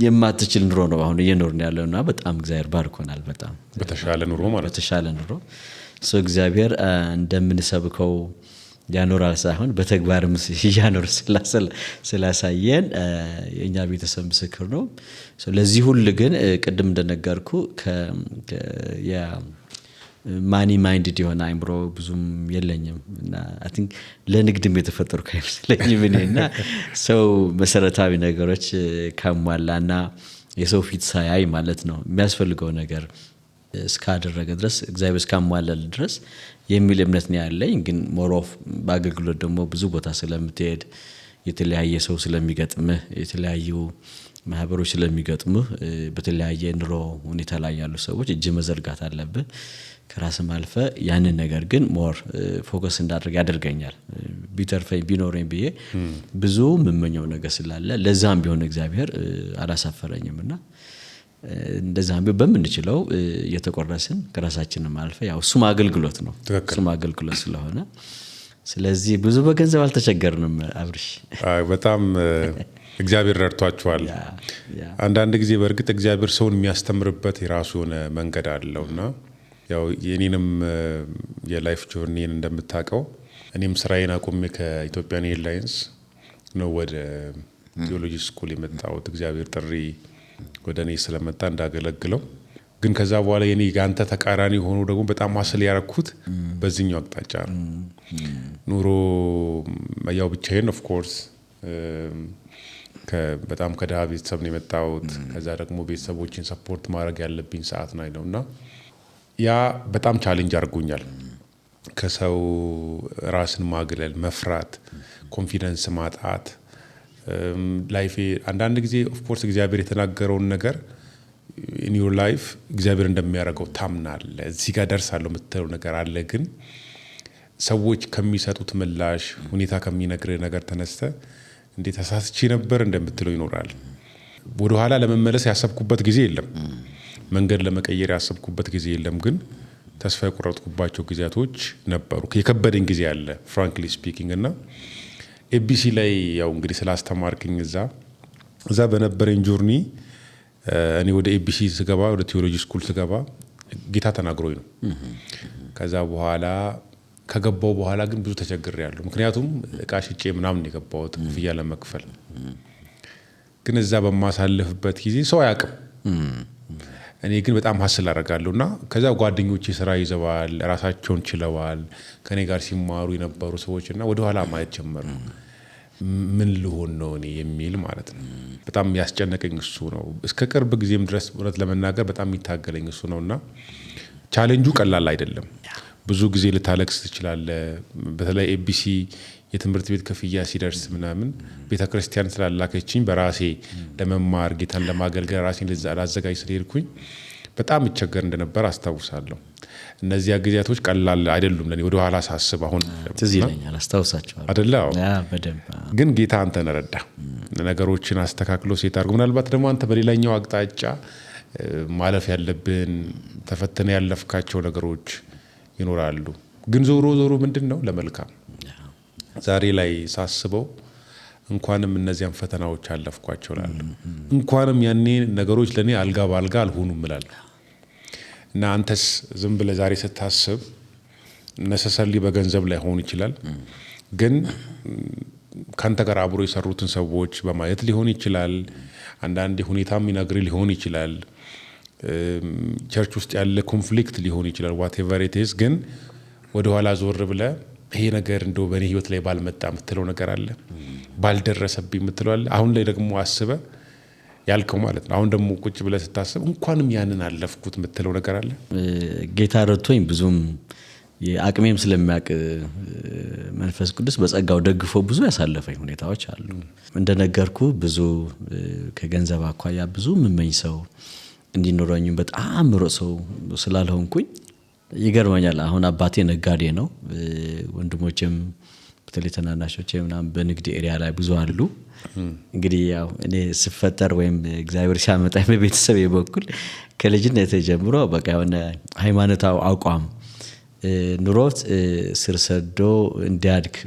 የማትችል ኑሮ ነው አሁን እየኖርን ያለውና በጣም እግዚአብሔር ባርኮናል። በጣም በተሻለ ኑሮ ማለት በተሻለ ኑሮ እግዚአብሔር እንደምንሰብከው ያኖራል ሳይሆን በተግባርም ያኖር ስላሳየን የኛ ቤተሰብ ምስክር ነው። ለዚህ ሁሉ ግን ቅድም እንደነገርኩ ያ ማኒ ማይንድድ የሆነ አይምሮ ብዙም የለኝም እና አይ ቲንክ ለንግድም የተፈጠርኩ አይመስለኝም እኔና ሰው መሰረታዊ ነገሮች ካሟላና የሰው ፊት ሳያይ ማለት ነው የሚያስፈልገው ነገር እስካደረገ ድረስ እግዚአብሔር እስካሟላል ድረስ የሚል እምነት ነው ያለኝ። ግን ሞር ኦፍ በአገልግሎት ደግሞ ብዙ ቦታ ስለምትሄድ የተለያየ ሰው ስለሚገጥምህ የተለያዩ ማህበሮች ስለሚገጥምህ በተለያየ ኑሮ ሁኔታ ላይ ያሉ ሰዎች እጅ መዘርጋት አለብህ ከራስም አልፈ ያንን ነገር ግን ሞር ፎከስ እንዳደርግ ያደርገኛል። ቢተርፈኝ ቢኖረኝ ብዬ ብዙ ምመኘው ነገር ስላለ ለዛም ቢሆን እግዚአብሔር አላሳፈረኝምና እንደዛም በምንችለው እየተቆረስን ከራሳችንም አልፈ ያው እሱም አገልግሎት ነው እሱም አገልግሎት ስለሆነ ስለዚህ ብዙ በገንዘብ አልተቸገርንም አብርሽ በጣም እግዚአብሔር ረድቷቸዋል አንዳንድ ጊዜ በእርግጥ እግዚአብሔር ሰውን የሚያስተምርበት የራሱ የሆነ መንገድ አለውና ያው የኔንም የላይፍ ጆርኒን እንደምታውቀው እኔም ስራዬን አቁሜ ከኢትዮጵያን ኤርላይንስ ነው ወደ ቴዎሎጂ ስኩል የመጣሁት እግዚአብሔር ጥሪ ወደ እኔ ስለመጣ እንዳገለግለው ግን ከዛ በኋላ የኔ ጋንተ ተቃራኒ ሆኖ ደግሞ በጣም ማሰል ያረኩት በዚህኛው አቅጣጫ ኑሮ ያው ብቻዬን ኦፍ ኮርስ በጣም ከደሃ ቤተሰብ ነው የመጣሁት ከዛ ደግሞ ቤተሰቦችን ሰፖርት ማድረግ ያለብኝ ሰዓት ላይ ነውና ያ በጣም ቻሌንጅ አድርጎኛል ከሰው ራስን ማግለል መፍራት ኮንፊደንስ ማጣት ላይፍ አንዳንድ ጊዜ ኦፍ ኮርስ እግዚአብሔር የተናገረውን ነገር in your life እግዚአብሔር እንደሚያደርገው ታምናለ እዚህ ጋር ደርሳለሁ የምትለው ነገር አለ ግን ሰዎች ከሚሰጡት ምላሽ ሁኔታ ከሚነግርህ ነገር ተነስተ እንዴት ተሳስቼ ነበር እንደምትለው ይኖራል ወደ ኋላ ለመመለስ ያሰብኩበት ጊዜ የለም መንገድ ለመቀየር ያሰብኩበት ጊዜ የለም ግን ተስፋ የቆረጥኩባቸው ጊዜያቶች ነበሩ የከበደኝ ጊዜ አለ frankly speaking እና ኤቢሲ ላይ ያው እንግዲህ ስላስተማርኩኝ እዛ በነበረኝ ጆርኒ እኔ ወደ ኤቢሲ ስገባ ወደ ቴዎሎጂ ስኩል ስገባ ጌታ ተናግሮኝ ነው ከዛ በኋላ ከገባው በኋላ ግን ብዙ ተቸግሬያለሁ ምክንያቱም እቃ ሽጬ ምናምን የገባሁት ክፍያ ለመክፈል ግን እዛ በማሳለፍበት ጊዜ ሰው ያቅም እኔ ግን በጣም ሐስል አደርጋለሁና ከዛ ጓደኞቼ ስራ ይዘዋል ራሳቸውን ችለዋል ከኔ ጋር ሲማሩ የነበሩ ሰዎችና ወደ ኋላ ማየት ጀመሩ ምን ልሆን ነው እኔ የሚል ማለት ነው በጣም ያስጨነቀኝ እሱ ነው እስከ ቅርብ ጊዜም ድረስ ወራት ለመናገር በጣም ይታገለኝ እሱ ነውና ቻሌንጁ ቀላል አይደለም ብዙ ጊዜ ልታለቅስ ትችላለህ በተለይ ኤቢሲ የትምህርት ቤት ክፍያ ሲደርስ ምናምን ቤተክርስቲያን ስላላከችኝ በራሴ ለመማር ጌታን ለማገልገል ራሴን ላዘጋጅ ስለሄድኩኝ በጣም እቸገር እንደነበር አስታውሳለሁ እነዚያ ጊዜያቶች ቀላል አይደሉም ለኔ ወደ ኋላ ሳስብ አሁን ትዝ ይለኛል አስታውሳቸዋለሁ አይደለም በደንብ ግን ጌታ አንተን ረዳ ነገሮችን አስተካክሎ ሲታርጉ ምናልባት ደግሞ አንተ በሌላኛው አቅጣጫ ማለፍ ያለብን ተፈተነ ያለፍካቸው ነገሮች ይኖራሉ ግን ዞሮ ምንድነው ለመልካም ዛሬ ላይ ሳስበው እንኳንም እነዚያን ፈተናዎች አለፍኳቸው እላለሁ እንኳንም ያኔ ነገሮች ለኔ አልጋ ባልጋ አልሆኑም እላለሁ እና አንተስ ዝም ብለህ ዛሬ ስታስብ necessarily በገንዘብ ላይ ሆን ይችላል ግን ካንተ ጋር አብሮ የሰሩትን ሰዎች በማየት ሊሆን ይችላል አንዳንዴ ሁኔታም ይነግር ሊሆን ይችላል ቸርች ውስጥ ያለ ኮንፍሊክት ሊሆን ይችላል whatever it is ግን ወደ ኋላ ዞር ብለህ ይሄ ነገር እንደው በኔ ህይወት ላይ ባልመጣ የምትለው ነገር አለ ባልደረሰብኝ የምትለው አለ አሁን ላይ ደግሞ አስበ ያልከው ማለት ነው አሁን ደግሞ ቁጭ ብለህ ስታስብ እንኳንም ያንን አለፍኩት የምትለው ነገር አለ ጌታ ረድቶኝ ብዙም የአቅሜም ስለሚያቅ መንፈስ ቅዱስ በጸጋው ደግፎ ብዙ ያሳለፈኝ ሁኔታዎች አሉ እንደነገርኩ ብዙ ከገንዘብ አኳያ ብዙ ምመኝ ሰው እንዲኖረኝ በጣም ሮሰው ስላልሆንኩኝ ይገርመኛል አሁን አባቴ ነጋዴ ነው ወንድሞቼም በተለይ ተናናሾቼ ምናምን በንግድ ኤሪያ ላይ ብዙ አሉ እንግዲህ ያው እኔ ስፈጠር ወይም እግዚአብሔር ሲያመጣኝ በቤተሰብ የበኩል ከልጅነቴ ጀምሮ በቃ የሆነ ሃይማኖታዊ አቋም ኑሮት ስር ሰዶ እንዲያድግ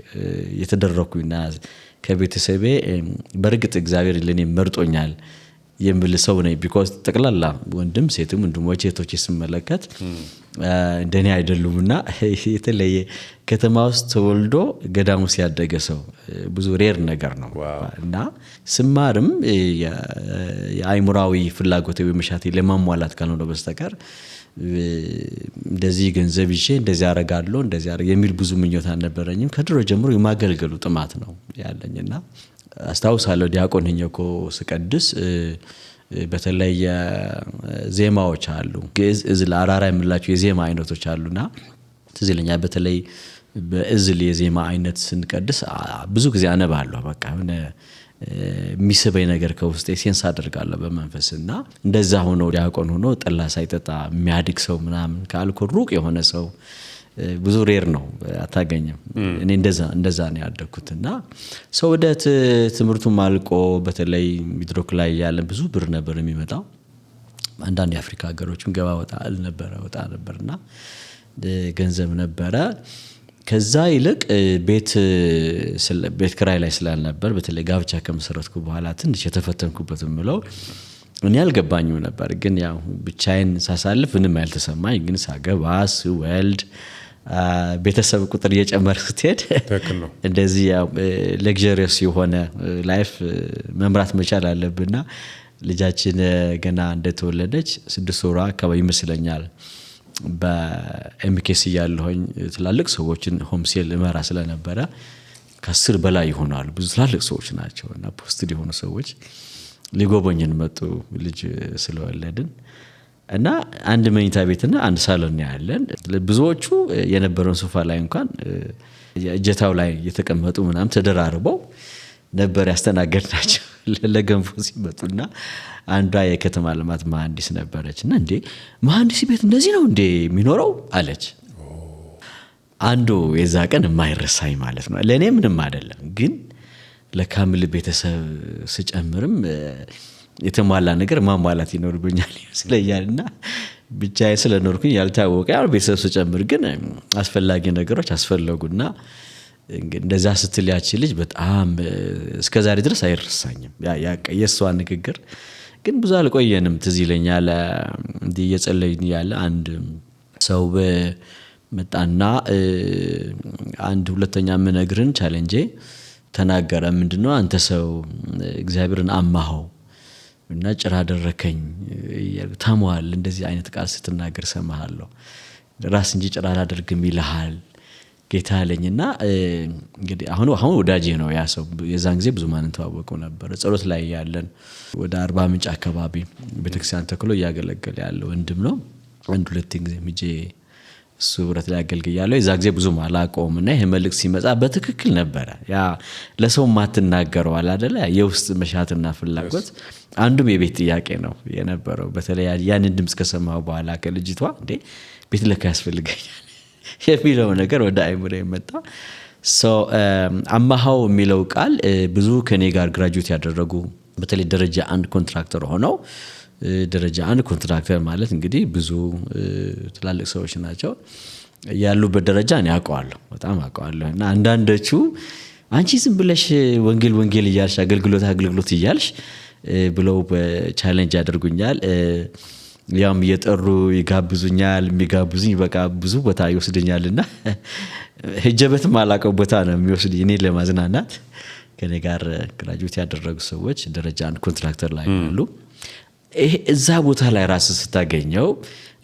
የተደረኩኝና ከቤተሰቤ በርግጥ እግዚአብሔር ለኔ መርጦኛል የምል ሰው ነኝ because ተቀላላ ወንድም ሴትም ወንድሞቼ እህቶቼ ስመለከት እንደኔ አይደሉምና የተለየ ከተማ ውስጥ ተወልዶ ገዳሙ ሲያደገ ሰው ብዙ ሬር ነገር ነው እና ስማርም የአይሙራዊ ፍላጎት ወይመሻቴ ለማሟላት ካልሆነ በስተቀር እንደዚህ ገንዘብ ይዤ እንደዚህ አረጋለሁ እንደዚህ አረጋ የሚል ብዙ ምኞት አልነበረኝም ከድሮ ጀምሮ የማገልገሉ ጥማት ነው ያለኝና አስታውሳለሁ ዲያቆን ሆኜኮ ስቀድስ በተለይ ዜማዎች አሉ ግዕዝ እዝል አራራ የምላቸው የዜማ አይነቶች አሉና ትዝ ይለኛል በተለይ በእዝል የዜማ አይነት ስንቀድስ ብዙ ጊዜ አነባለሁ በቃ ሆነ ሚስበይ ነገር ከውስጤ ሴንስ አደርጋለሁ በመንፈስና እንደዛ ሆኖ ዲያቆን ሆኖ ጠላ ሳይጠጣ የሚያድግ ሰው ምናምን ከአልኮል ሩቅ የሆነ ሰው ብዙ ሬር ነው አታገኝም እኔ እንደዛ ነው ያደኩትና ሰው ወደ ትምርቱ ማልቆ በተለይ ሚድሮክ ላይ ያለ ብዙ ብር ነበር የሚመጣው አንዳንድ የአፍሪካ ሀገሮችም ገባ ወጣ ነበርና ገንዘብ ነበረ። ከዛ ይልቅ ቤት ክራይ ላይ ስላልነበር በተለይ ጋብቻ ከመሰረትኩ በኋላ ትንሽ የተፈተንኩበት ምለው እኔ አልገባኝም ነበር። ግን ያው ብቻዬን ሳሳልፍ ምንም ያልተሰማኝ፣ ግን ሳገባ ስወልድ ቤተሰብ ቁጥር እየጨመረ ስትሄድ እንደዚህ ያው ለግዠሪየስ የሆነ ላይፍ መምራት መቻል አለብና ልጃችን ገና እንደተወለደች 6 ወሯ አካባቢ ይመስለኛል በኤምኬሲ ያለሁኝ ትላልቅ ሰዎችን ሆምሴል እመራ ስለነበረ ከ10 በላይ ይሆናሉ። ብዙ ትላልቅ ሰዎች ናቸውና ፖስትድ የሆኑ ሰዎች ሊጎበኙን መጡ ልጅ ስለወለድን እና አንድ መኝታ ቤትና አንድ ሳሎን ያለን። ብዙዎቹ የነበረውን ሶፋ ላይ እንኳን እጀታው ላይ የተቀመጡ ምናምን ተደራርበው ነበር ያስተናገድናቸው ለገንፎ ሲመጡና አንዷ የከተማ ልማት መሐንዲስ ነበረችና እንዴ መሐንዲስ ቤት እንደዚህ ነው እንዴ የሚኖረው አለች። አንዱ የዛ ቀን የማይረሳኝ ማለት ነው። ለኔ ምንም አይደለም፣ ግን ለካምል ቤተሰብ ስጨምርም የተሟላ ነገር ማሟላት ይኖርብኛል ስለያልና ብቻዬ ስለኖርኩኝ ያልታወቀ ያው ቤተሰብ ስጨምር ግን አስፈላጊ ነገሮች አስፈለጉና እንደዛ ስትል ያቺ ልጅ በጣም እስከዛሬ ድረስ አይረሳኝም። ያ የሷ ንግግር ግን ብዙ አልቆየንም። ትዝ ይለኛል እንዲህ እየጸለይን ያለ አንድ ሰው መጣና አንድ ሁለተኛ ምነግርን ቻሌንጅ ተናገረ። ምንድነው አንተ ሰው እግዚአብሔርን አማኸው እና ጭራ አደረከኝ ታሟል እንደዚህ አይነት ቃል ስትናገር ሰማሃለሁ። ራስ እንጂ ጭራ አላደርግም ይልሃል ጌታ አለኝና እንግዲህ አሁን ወዳጄ ነው ያ ሰው። የዛን ጊዜ ብዙ ማንን ተዋወቀው ነበር። ጸሎት ላይ ያለን ወደ 40 ምንጭ አካባቢ ቤተክርስቲያን ተክሎ ያገለገለ ያለው ወንድም ነው። አንድ ሁለት ጊዜ ምጄ እሱ ብረት ላይ ያገልግያለሁ። የዛ ጊዜ ብዙ ማላቆምና ይሄ መልእክት ሲመጣ በትክክል ነበር። ያ ለሰው ማትናገረው አይደለ የውስጥ መሻትና ፍላጎት አንዱም የቤት ጥያቄ ነው የነበረው። በተለይ ያንን ድምጽ ከሰማው በኋላ ከልጅቷ እንዴ ቤት ለካ ያስፈልገኛል የሚለው ነገር ወደ አይምሮ የመጣ አማሃው የሚለው ቃል ብዙ ከኔ ጋር ግራጁዌት ያደረጉ በተለይ ደረጃ 1 ኮንትራክተር ሆነው ደረጃ 1 ኮንትራክተር ማለት እንግዲህ ብዙ ትላልቅ ሰዎች ናቸው ያሉበት ደረጃ ነው ያውቃለሁ፣ በጣም አውቃለሁና አንዳንዶቹ አንቺ ዝም ብለሽ ወንጌል እያልሽ አገልግሎት እያልሽ ብለው በቻሌንጅ ያደርጉኛል። ያም እየጠሩ ይጋብዙኛል። የሚጋብዙኝ በቃ ብዙ ቦታ ይወስደኛልና ሄጀበት ማላቀው ቦታ ነው የሚወስደኝ እኔ ለማዝናናት። ከኔ ጋር ግራጁዌት ያደረጉ ሰዎች ደረጃ 1 ኮንትራክተር ላይ አሉ። እዛ ቦታ ላይ ራስ ስታገኘው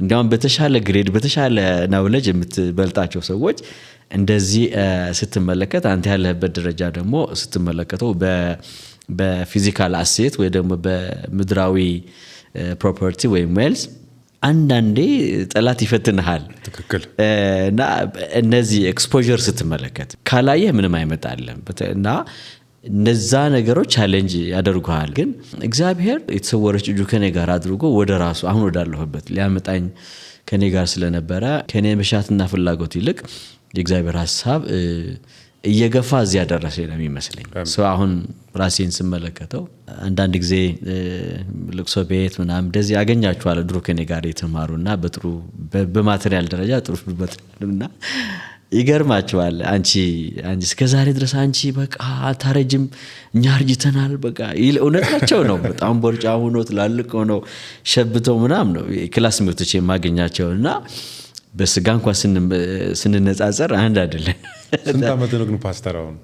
እንዲያውም በተሻለ ግሬድ በተሻለ ናውሌጅ የምትበልጣቸው ሰዎች እንደዚህ ስትመለከት አንተ ያለህበት ደረጃ ደግሞ ስትመለከተው በፊዚካል አሴት ወይ ደግሞ በምድራዊ ፕሮፐርቲ ወይ ዌልዝ አንዳንዴ ጠላት ይፈትንሃል። ትክክል እና እነዚህ ኤክስፖዠር ስትመለከት ካላየ ምንም አይመጣልም እና እነዛ ነገሮች ቻሌንጅ ያደርጉሃል። ግን እግዚአብሔር የተሰወረች እጁ ከኔ ጋር አድርጎ ወደ ራሱ አሁን ወዳለሁበት ሊያመጣኝ ከኔ ጋር ስለነበረ ከኔ መሻትና ፍላጎት ይልቅ የእግዚአብሔር ሐሳብ እየገፋ እዚያ ደረሰ ነው የሚመስለኝ። አሁን ራሴን ስመለከተው አንዳንድ ጊዜ ልቅሶ ቤት ምናምን እንደዚህ ያገኛቸዋል ድሮ ከኔ ጋር የተማሩና በጥሩ በማቴሪያል ደረጃ ጥሩ በጥሩና ይገርማቸዋል። አንቺ እስከዛሬ ድረስ አንቺ በቃ ታረጅም እኛ አርጅተናል በቃ እውነታቸው ነው። በጣም ቦርጫ ሆኖ ትላልቅ ሆኖ ሸብተው ምናምን ነው ክላስ ምርቶች የማገኛቸውና በስጋ እንኳን ስንነጻጸር አንድ አይደለም። ስንት ዓመት ነው ግን ፓስተር አሁን?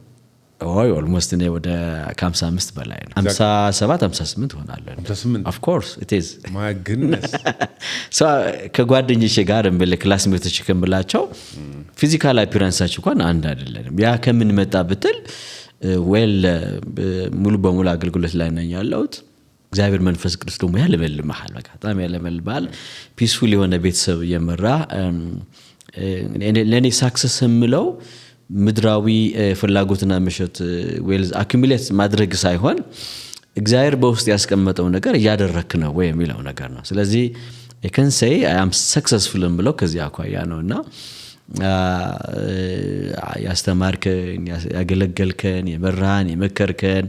ኦልሞስት እኔ ወደ 55 በላይ ነው 57 58 ሆናለሁ። 58 of course it is my goodness ከጓደኞቼ ጋር ክላስሜቶች ከምላቸው ፊዚካል አፒራንሳቸው እንኳን አንድ አይደለም። ያ ከምን መጣ ብትል ሙሉ በሙሉ አገልግሎት ላይ ነኝ ያለሁት። እግዚአብሔር መንፈስ ቅዱስ ደግሞ ያለመልማል በቃ በጣም ያለመልማል። ፒስፉል የሆነ ቤተሰብ የመራ ለኔ ሳክሰስ የምለው ምድራዊ ፍላጎትና መሸት ዌልዝ አኩሙሌት ማድረግ ሳይሆን እግዚአብሔር በውስጥ ያስቀመጠው ነገር ያደረክ ነው ወይ የሚለው ነገር ነው። ስለዚህ I can say I am successful የምለው ከዚህ አኳያ ነውና ያስተማርከን ያገለገልከን የመራን የመከርከን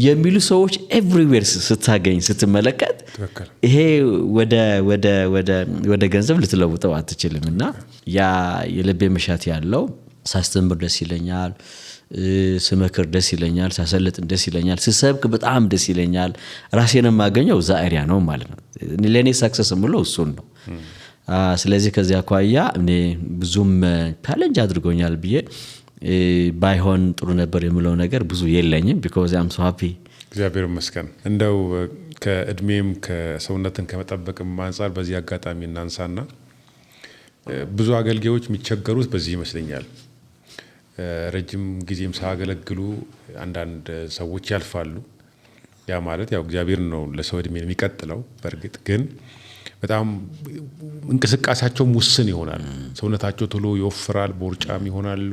የሚሉ ሰዎች ኤቭሪዌር ስታገኝ ስትመለከት ይሄ ወደ ገንዘብ ልትለውጠው አትችልምና ያ የልቤ መሻት ያለው ሳስተምር ደስ ይለኛል ስመክር ደስ ይለኛል ሳሰለጥ ደስ ይለኛል ስሰብክ በጣም ደስ ይለኛል ራሴን ማገኘው ዛኤሪያ ነው ማለት ነው ለኔ ሰክሰስ ምሎ እሱን ነው ስለዚህ ከዚያ አኳያ እኔ ብዙም ቻሌንጅ አድርጎኛል ብዬ ባይሆን ጥሩ ነበር የምለው ነገር ብዙ የለኝም because I'm so happy እግዚአብሔር ይመስገን እንደው ከእድሜም ከሰውነትን ከመጠበቅም አንፃር በዚህ አጋጣሚ እናንሳና ብዙ አገልጋዮች የሚቸገሩት በዚህ ይመስለኛል ረጅም ጊዜም ሳያገለግሉ አንዳንድ ሰዎች ያልፋሉ ያ ማለት ያው እግዚአብሔር ነው ለሰው እድሜ የሚቀጥለው በርግጥ ግን በጣም እንቅስቃሴያቸው ሙስን ይሆናል ሰውነታቸው ቶሎ ይወፍራል ቦርጫም ይሆናሉ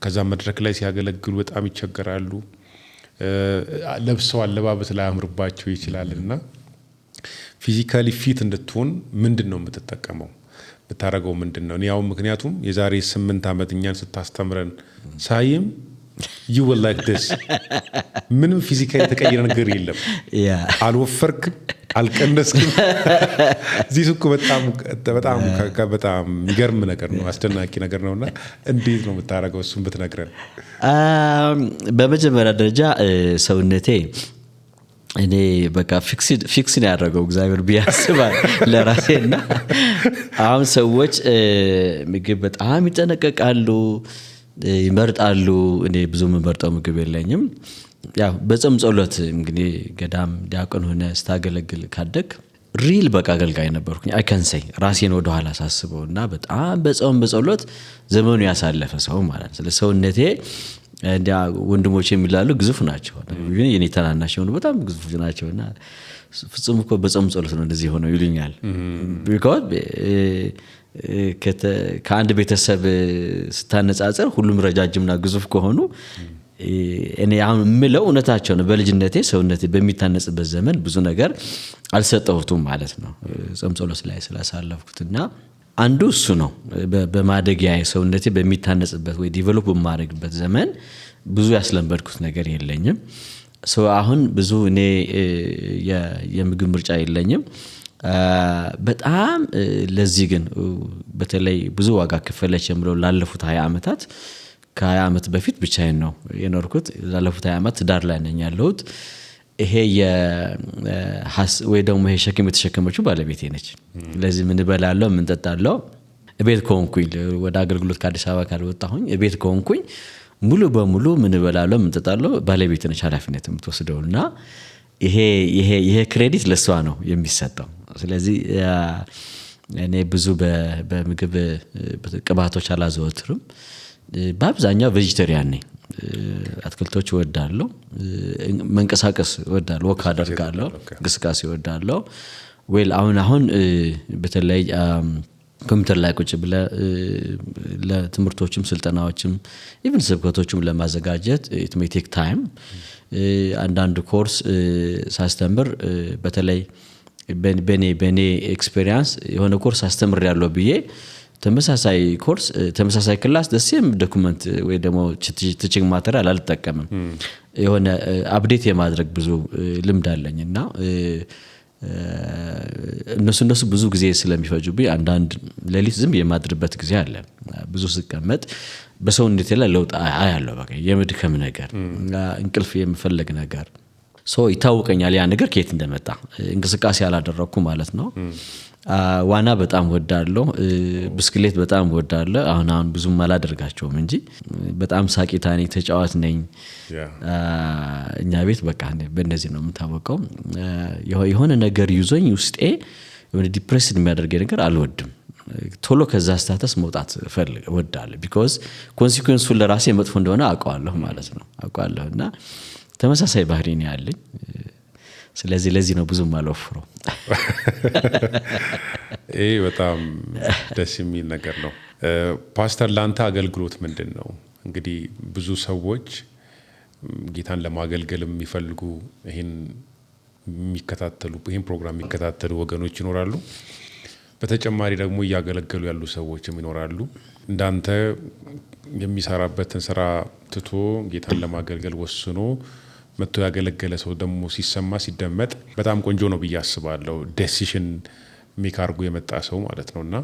ከዛ መድረክ ላይ ሲያገለግሉ በጣም ይቸገራሉ ለብሰው አለባበስ ላይ አምርባቸው ይችላልና ፊዚካሊ ፊት እንድትሆን ምንድነው የምትጠቀመው በታረጋው ምንድነው ነው ያው ምክንያቱም የዛሬ 8 አመት እኛን ስታስተምረን ሳይም you were like this ምንም ፊዚካሊ ተቀየረ ነገር የለም አልወፈርክ አልቀነስክም እዚህ እኮ በጣም የሚገርም ነገር ነው አስደናቂ ነገር ነውና እንዴት ነው የምታረጋው እሱን ብትነግረን በመጀመሪያ ደረጃ ሰውነቴ እኔ በቃ ፊክስ ነው ያደረገው እግዚአብሔር ቢያስባል ለራሴና አሁን ሰዎች ምግብ በጣም ይጠነቀቃሉ ይመርጣሉ እኔ ብዙ መርጠው ምግብ የለኝም ያው በጾም ጸሎት እንግዲህ ገዳም ዲያቆን ሆነ ስታገለግል ካደክ ሪል በቃ አገልጋይ ነበርኩኝ አይ ካን ሴይ ራሴን ወደ ኋላ ሳስበውና በጣም በጾም በጸሎት ዘመኑ ያሳለፈ ሰው ማለት ስለ ሰውነቴ እንደ ወንድሞቼ የሚላሉ ግዙፍ ናቸው ግን የኔ ተናናሽ ሆነ በጣም ግዙፍ ናቸውና ፍጹም እኮ በጾም ጸሎት ነው እንደዚህ ሆነው ይሉኛል because ከአንድ ቤተሰብ ስታነጻጸር ሁሉም ረጃጅምና ግዙፍ ከሆኑ እኔ አሁን ምለው እውነታቸው ነው በልጅነቴ ሰውነቴ በሚታነጽበት ዘመን ብዙ ነገር አልሰጠሁትም ማለት ነው ጾም ጸሎት ላይ ስላሳለፍኩትና አንዱ እሱ ነው በማደጊያ ሰውነቴ በሚታነጽበት ወይ ዲቨሎፕ በማድረግበት ዘመን ብዙ ያስለምበድኩት ነገር የለኝም ሶ አሁን ብዙ እኔ የምግብ ምርጫ የለኝም በጣም ለዚህ ግን በተለይ ብዙ ዋጋ ከፈለች የምለው ላለፉት 20 አመታት ከ20 አመት በፊት ብቻዬን ነው የኖርኩት ላለፉት 20 አመት ዳር ላይ ነኝ ያለሁት ይሄ ወይ ደግሞ ይሄ ሸክም የተሸከመችው ባለቤቴ ነች ለዚህ ምን በላለው ምን ተጣለው እቤት ኮንኩኝ ወደ አገልግሎት ከአዲስ አበባ ካልወጣሁኝ እቤት ኮንኩኝ ሙሉ በሙሉ ምን በላለው ምን ተጣለው ባለቤቴ ነች ኃላፊነት የምትወስደውና ይሄ ክሬዲት ለሷ ነው የሚሰጠው ስለዚህ እኔ ብዙ በምግብ ቅባቶች አላዘወትርም በአብዛኛው ቬጂቴሪያን ነኝ አትክልቶች እወዳለሁ መንቀሳቀስ እወዳለሁ ወክ አደርጋለሁ እንቅስቃሴ እወዳለሁ ዌል አሁን በተለይ ኮምፒውተር ላይ ቁጭ ብለ ለትምህርቶችም ስልጠናዎችም ኢቭን ስብከቶችም ለማዘጋጀት it may take time አንዳንድ ኮርስ ሳስተምር በተለይ በኔ ኤክስፒሪየንስ የሆነ ኮርስ አስተምር ያለው ብዬ ተመሳሳይ ኮርስ ተመሳሳይ ክላስ ደሴም ዶክመንት ወይ ደግሞ ቲቺንግ ማቴሪያል አልተጠቀምም የሆነ አፕዴት የማድረግ ብዙ ልምድ አለኝና እነሱ ብዙ ጊዜ ስለሚፈጁብኝ አንዳንድ ሌሊት ዝም የማድርበት ጊዜ አለ ብዙ ስቀመጥ በሰውነቴ ላይ ለውጥ አያለው በቃ የመድከም ነገር እንቅልፍ የምፈልግ ነገር ሶ ይታወቀኛል ያ ነገር ከየት እንደመጣ እንቅስቃሴ ያላደረኩ ማለት ነው ዋና በጣም ወዳለሁ ብስክሌት በጣም ወዳለሁ አሁን ብዙም አላደርጋቸውም እንጂ በጣም ሳቂታ ነኝ ተጫዋች ነኝ እኛ ቤት በቃ በእነዚህ ነው የምታወቀው የሆነ ነገር ይዞኝ ውስጤ የሆነ ዲፕሬስድ የሚያደርገኝ ነገር አልወድም ቶሎ ከዛ ስታተስ መውጣት እወዳለሁ because ኮንሲኩዌንሱ ለራሴ መጥፎ እንደሆነ አውቀዋለሁ ማለት ነው አውቀዋለሁና ተመሳሳይ ባህሪ ነው ያለኝ ስለዚህ ለዚህ ነው ብዙም አልወፍረው በጣም ደስ የሚል ነገር ነው ፓስተር ላንተ አገልግሎት ምንድነው እንግዲህ ብዙ ሰዎች ጌታን ለማገልገል የሚፈልጉ ይሄን ፕሮግራም የሚከታተሉ ወገኖች ይኖራሉ በተጨማሪ ደግሞ እያገለገሉ ያሉ ሰዎችም ይኖራሉ። እንዳንተ የሚሰራበትን ስራ ትቶ ጌታን ለማገልገል ወስኖ መጥቶ ያገለገለ ሰው ደግሞ ሲሰማ ሲደመጥ በጣም ቆንጆ ነው ብዬ አስባለሁ። ዲሲሽን ሜክ አድርጎ የመጣ ሰው ማለት ነውና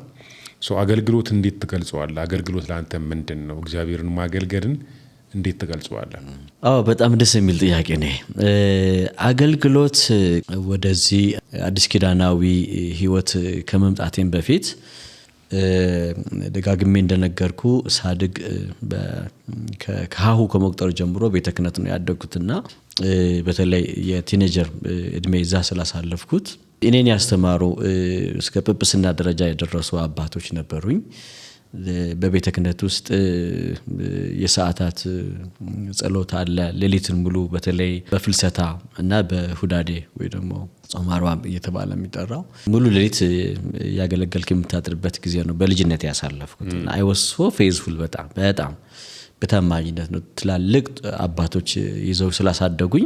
አገልግሎት እንዴት ትገልጸዋለህ? አገልግሎት ለአንተ ምንድን ነው? እግዚአብሔርን ማገልገልን እንዴት ትገልጸዋለህ? በጣም ደስ የሚል ጥያቄ ነው። አገልግሎት ወደዚህ አዲስ ኪዳናዊ ህይወት ከመምጣቴም በፊት ደጋግሜ እንደነገርኩ ሳድግ ከሀሁ ከመቁጠር ጀምሮ ቤተ ክህነት ነው ያደግኩትና በተለይ የቲኔጀር እድሜ እዛ ስላሳለፍኩት እኔን ያስተማሩ እስከ ጵጵስና ደረጃ የደረሱ አባቶች ነበሩኝ። በቤተ ክህነት ውስጥ የሰዓታት ጸሎት አለ። ሌሊትን ሙሉ በተለይ በፍልሰታ እና በሁዳዴ ወይ ደግሞ ጾመ ዓርብ እየተባለ የሚጠራው ሙሉ ሌሊት ያገለገልክ የምታድርበት ጊዜ ነው በልጅነት ያሳለፍኩት። እና አይ ዋስ ሶ ፌዝፉል በጣም በታማኝነት ነው ትላልቅ አባቶች ይዘው ስላሳደጉኝ።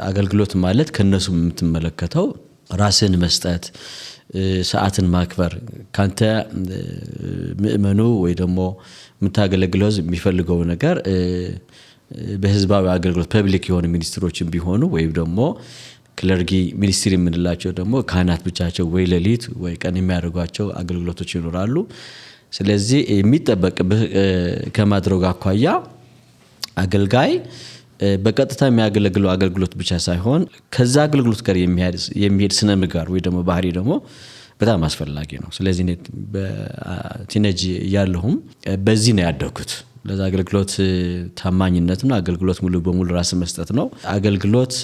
አገልግሎት ማለት ከነሱ የምትመለከተው ራስን መስጠት፣ ሰዓትን ማክበር፣ ካንተ ምእመኑ ወይ ደግሞ የምታገለግለው የሚፈልገው ነገር በህዝባዊ አገልግሎት ፐብሊክ የሆኑ ሚኒስትሮችን ቢሆኑ ወይም ደግሞ ክለርጊ ሚኒስትሪ የምንላቸው ደግሞ ካህናት ብቻቸው ወይ ሌሊት ወይ ቀን የሚያደርጓቸው አገልግሎቶች ይኖራሉ። ስለዚህ የሚጠበቅብህ ከማድረግ አኳያ አገልጋይ በቀጥታ የሚያገለግለው አገልግሎት ብቻ ሳይሆን ከዛ አገልግሎት ጋር የሚሄድ ስነ ምግባር ወይ ደግሞ ባህሪ ደግሞ በጣም አስፈላጊ ነው። ስለዚህ እኔ በቲኔጅ ያለሁም በዚህ ነው ያደኩት። ለዛ አገልግሎት ታማኝነት ነው። አገልግሎት ሙሉ በሙሉ ራስ መስጠት ነው። አገልግሎት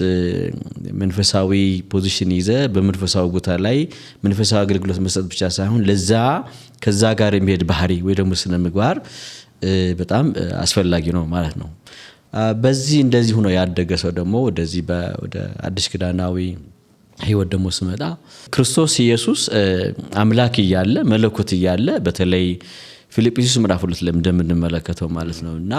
መንፈሳዊ ፖዚሽን ይዘ በመንፈሳዊ ቦታ ላይ መንፈሳዊ አገልግሎት መስጠት ብቻ ሳይሆን ለዛ ከዛ ጋር የሚሄድ ባህሪ ወይ ደግሞ ስነ ምግባር በጣም አስፈላጊ ነው ማለት ነው። በዚህ እንደዚህ ሆኖ ያደገ ሰው ደግሞ ወደዚህ ወደ አዲስ ኪዳናዊ ህይወት ደግሞ ስመጣ ክርስቶስ ኢየሱስ አምላክ እያለ መለኮት እያለ በተለይ ፊልጵስዩስ ምዕራፍ 2 ላይ እንደምንመለከተው ማለት ነውና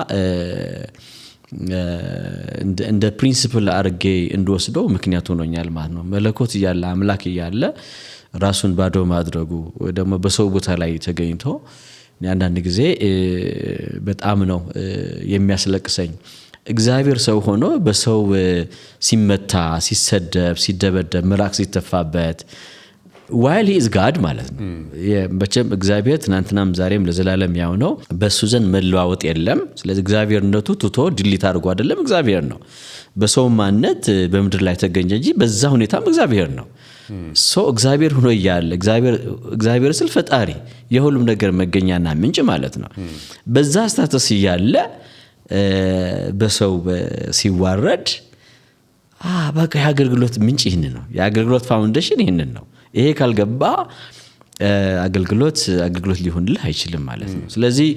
እንደ ፕሪንሲፕል አርጌ እንድወስደው ምክንያት ሆኖኛል ማለት ነው። መለኮት እያለ አምላክ እያለ ራሱን ባዶ ማድረጉ ደግሞ በሰው ቦታ ላይ ተገኝቶ አንዳንድ ጊዜ በጣም ነው የሚያስለቅሰኝ። እግዚአብሔር ሰው ሆኖ በሰው ሲመታ፣ ሲሰደብ፣ ሲደበደብ፣ ምራቅ ሲተፋበት while he is God ማለት ነው። በቸም እግዚአብሔር ትናንትናም ዛሬም ለዘላለም ያው ነው። በሱ ዘንድ መለዋወጥ የለም። ስለዚህ እግዚአብሔርነቱ ትቶ ድሊት አድርጎ አይደለም፣ እግዚአብሔር ነው። በሰው ማንነት በምድር ላይ ተገኘ እንጂ በዛ ሁኔታም እግዚአብሔር ነው። እግዚአብሔር ሆኖ እያለ እግዚአብሔር ስል ፈጣሪ የሁሉም ነገር መገኛና ምንጭ ማለት ነው። በዛ ስታተስ እያለ በሰው ሲዋረድ በቃ የአገልግሎት ምንጭ ይህን ነው። የአገልግሎት ፋውንዴሽን ይህን ነው። ይሄ ካልገባ አገልግሎት ሊሆንልህ አይችልም ማለት ነው። ስለዚህ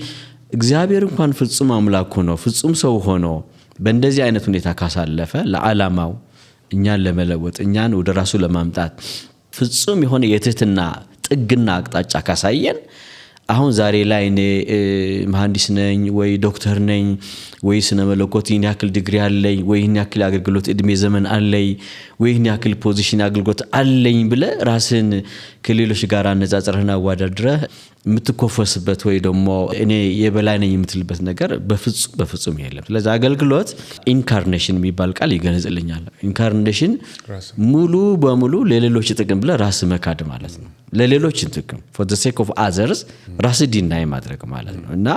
እግዚአብሔር እንኳን ፍጹም አምላክ ሆኖ ፍጹም ሰው ሆኖ በእንደዚህ አይነት ሁኔታ ካሳለፈ ለዓላማው እኛን ለመለወጥ እኛን ወደ ራሱ ለማምጣት ፍጹም የሆነ የትህትና ጥግና አቅጣጫ ካሳየን አሁን ዛሬ ላይ እኔ መሐንዲስ ነኝ ወይ ዶክተር ነኝ ወይ ስነ መለኮት ይህን ያክል ዲግሪ አለኝ ወይ ይህን ያክል አገልግሎት እድሜ ዘመን አለኝ ወይ ይህን ያክል ፖዚሽን አገልግሎት አለኝ ብለህ ራስን ከሌሎች ጋር አነጻጽረህና አወዳድረህ የምትኮፈስበት ወይ ደግሞ እኔ የበላይ ነኝ የምትልበት ነገር በፍጹም የለም። ስለዚህ አገልግሎት ኢንካርኔሽን የሚባል ቃል ይገለጽልኛል። ኢንካርኔሽን ሙሉ በሙሉ ለሌሎች ጥቅም ብለህ ራስ መካድ ማለት ነው። ለሌሎች ጥቅም for the sake of others ራስ ዲናይ ማድረግ ማለት ነው። እና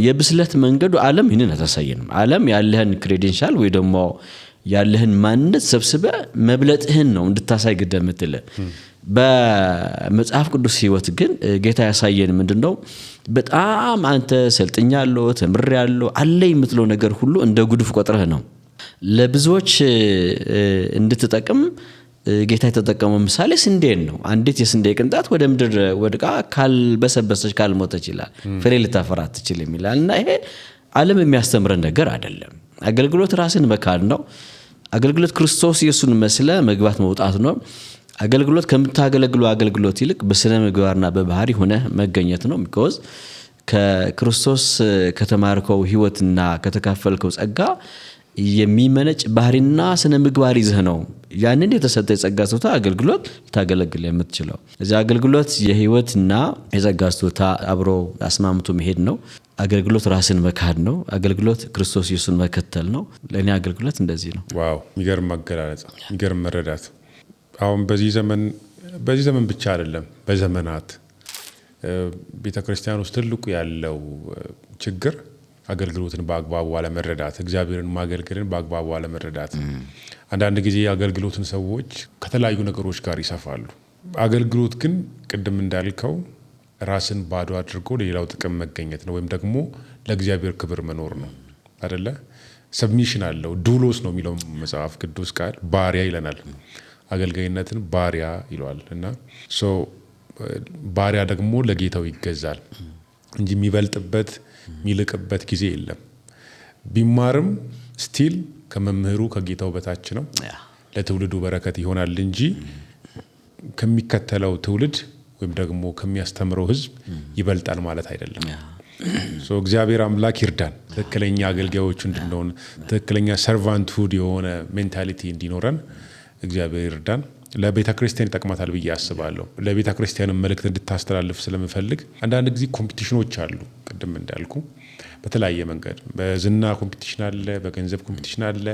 የብስለት መንገዱ ዓለም ይህንን አታሳየንም። ዓለም ያለህን ክሬዴንሻል ወይ ደግሞ ያለህን ማንነት ሰብስበ መብለጥህን ነው እንድታሳይ ግደምትል። በመጽሐፍ ቅዱስ ህይወት ግን ጌታ ያሳየን ምንድነው? በጣም አንተ ሰልጥኛለሁ ተምሬያለሁ አለኝ የምትለው ነገር ሁሉ እንደ ጉድፍ ቆጥረህ ነው ለብዙዎች እንድትጠቅም ጌታ የተጠቀመው ምሳሌ ስንዴን ነው። አንዲት የስንዴ ቅንጣት ወደ ምድር ወድቃ ካልበሰበሰች ካልሞተች ይላል ፍሬ ልታፈራ አትችልም ይላል። እና ይሄ ዓለም የሚያስተምረን ነገር አይደለም። አገልግሎት ራስን መካድ ነው። አገልግሎት ክርስቶስ ኢየሱስን መስለ መግባት መውጣት ነው። አገልግሎት ከምታገለግሉ አገልግሎት ይልቅ በስነ ምግባርና በባህሪ ሆነ መገኘት ነው። because ከክርስቶስ ከተማርከው ህይወትና ከተካፈልከው ጸጋ የሚመነጭ ባህሪና ስነ ምግባር ይዘህ ነው ያንን የተሰጠ የጸጋ ስጦታ አገልግሎት ልታገለግል የምትችለው። እዚህ አገልግሎት የህይወትና የጸጋ ስጦታ አብሮ አስማምቶ መሄድ ነው። አገልግሎት ራስን መካድ ነው። አገልግሎት ክርስቶስ ኢየሱስን መከተል ነው። ለእኔ አገልግሎት እንደዚህ ነው። ዋው! የሚገርም አገላለጽ፣ የሚገርም መረዳት። አሁን በዚህ ዘመን ብቻ አይደለም፣ በዘመናት ቤተክርስቲያን ውስጥ ትልቁ ያለው ችግር አገልግሎትን በአግባቡ አለመረዳት፣ እግዚአብሔርን ማገልገልን በአግባቡ አለመረዳት። አንዳንድ ጊዜ አገልግሎትን ሰዎች ከተለያዩ ነገሮች ጋር ይሰፋሉ። አገልግሎት ግን ቅድም እንዳልከው ራስን ባዶ አድርጎ ለሌላው ጥቅም መገኘት ነው፣ ወይም ደግሞ ለእግዚአብሔር ክብር መኖር ነው አይደለ? ሰብሚሽን አለው። ዱሎስ ነው የሚለው መጽሐፍ ቅዱስ ቃል፣ ባሪያ ይለናል። አገልጋይነትን ባሪያ ይለዋል። እና ባሪያ ደግሞ ለጌታው ይገዛል እንጂ የሚበልጥበት የሚልቅበት ጊዜ የለም። ቢማርም ስቲል ከመምህሩ ከጌታው በታች ነው። ለትውልዱ በረከት ይሆናል እንጂ ከሚከተለው ትውልድ ወይም ደግሞ ከሚያስተምረው ሕዝብ ይበልጣል ማለት አይደለም። እግዚአብሔር አምላክ ይርዳን፣ ትክክለኛ አገልጋዮቹ እንድንሆን፣ ትክክለኛ ሰርቫንትሁድ የሆነ ሜንታሊቲ እንዲኖረን እግዚአብሔር ይርዳን። ለቤተ ክርስቲያን ይጠቅማታል ብዬ አስባለሁ። ለቤተ ክርስቲያን መልእክት እንድታስተላልፍ ስለምፈልግ አንዳንድ ጊዜ ኮምፒቲሽኖች አሉ። ቅድም እንዳልኩ በተለያየ መንገድ በዝና ኮምፒቲሽን አለ፣ በገንዘብ ኮምፒቲሽን አለ፣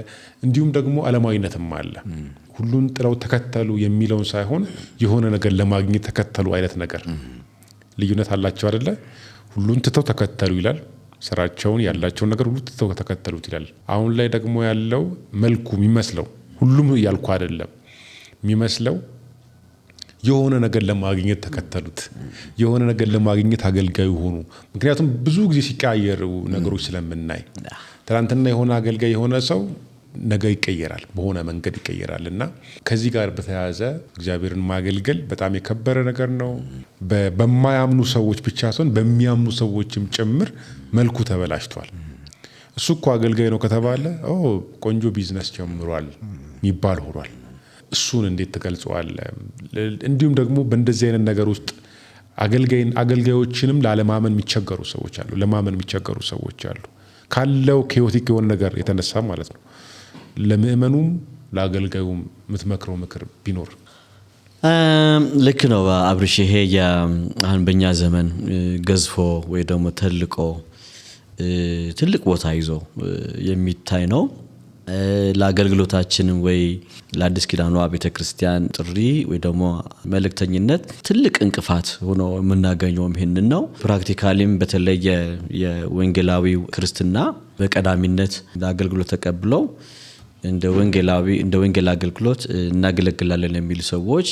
እንዲሁም ደግሞ ዓለማዊነትም አለ። ሁሉን ጥለው ተከተሉ የሚለውን ሳይሆን የሆነ ነገር ለማግኘት ተከተሉ አይነት ነገር ልዩነት አላቸው አይደለ? ሁሉን ትተው ተከተሉ ይላል። ስራቸውን ያላቸውን ነገር ሁሉ ትተው ተከተሉት ይላል። አሁን ላይ ደግሞ ያለው መልኩ የሚመስለው ሁሉም ያልኩ አይደለም የሚመስለው የሆነ ነገር ለማግኘት ተከተሉት፣ የሆነ ነገር ለማግኘት አገልጋይ ሆኑ። ምክንያቱም ብዙ ጊዜ ሲቀያየሩ ነገሮች ስለምናይ ትናንትና የሆነ አገልጋይ የሆነ ሰው ነገ ይቀየራል፣ በሆነ መንገድ ይቀየራል። እና ከዚህ ጋር በተያያዘ እግዚአብሔርን ማገልገል በጣም የከበረ ነገር ነው። በማያምኑ ሰዎች ብቻ ሳይሆን በሚያምኑ ሰዎችም ጭምር መልኩ ተበላሽቷል። እሱ እኮ አገልጋይ ነው ከተባለ ቆንጆ ቢዝነስ ጀምሯል የሚባል ሆኗል። እሱን እንዴት ትገልጸዋለህ? እንዲሁም ደግሞ በእንደዚህ አይነት ነገር ውስጥ አገልጋዮችንም ላለማመን የሚቸገሩ ሰዎች አሉ፣ ለማመን የሚቸገሩ ሰዎች አሉ። ካለው ኬዮቲክ የሆነ ነገር የተነሳ ማለት ነው። ለምእመኑም ለአገልጋዩም የምትመክረው ምክር ቢኖር? ልክ ነው አብርሽ። ይሄ አሁን በእኛ ዘመን ገዝፎ ወይ ደግሞ ተልቆ ትልቅ ቦታ ይዞ የሚታይ ነው። ለአገልግሎታችንም ወይ ለአዲስ ኪዳኗ ቤተክርስቲያን ጥሪ ወይ ደግሞ መልእክተኝነት ትልቅ እንቅፋት ሆኖ የምናገኘው ይሄንን ነው። ፕራክቲካሊም በተለይ የወንጌላዊው ክርስትና በቀዳሚነት ለአገልግሎት ተቀብለው እንደ ወንጌል አገልግሎት እናገለግላለን የሚሉ ሰዎች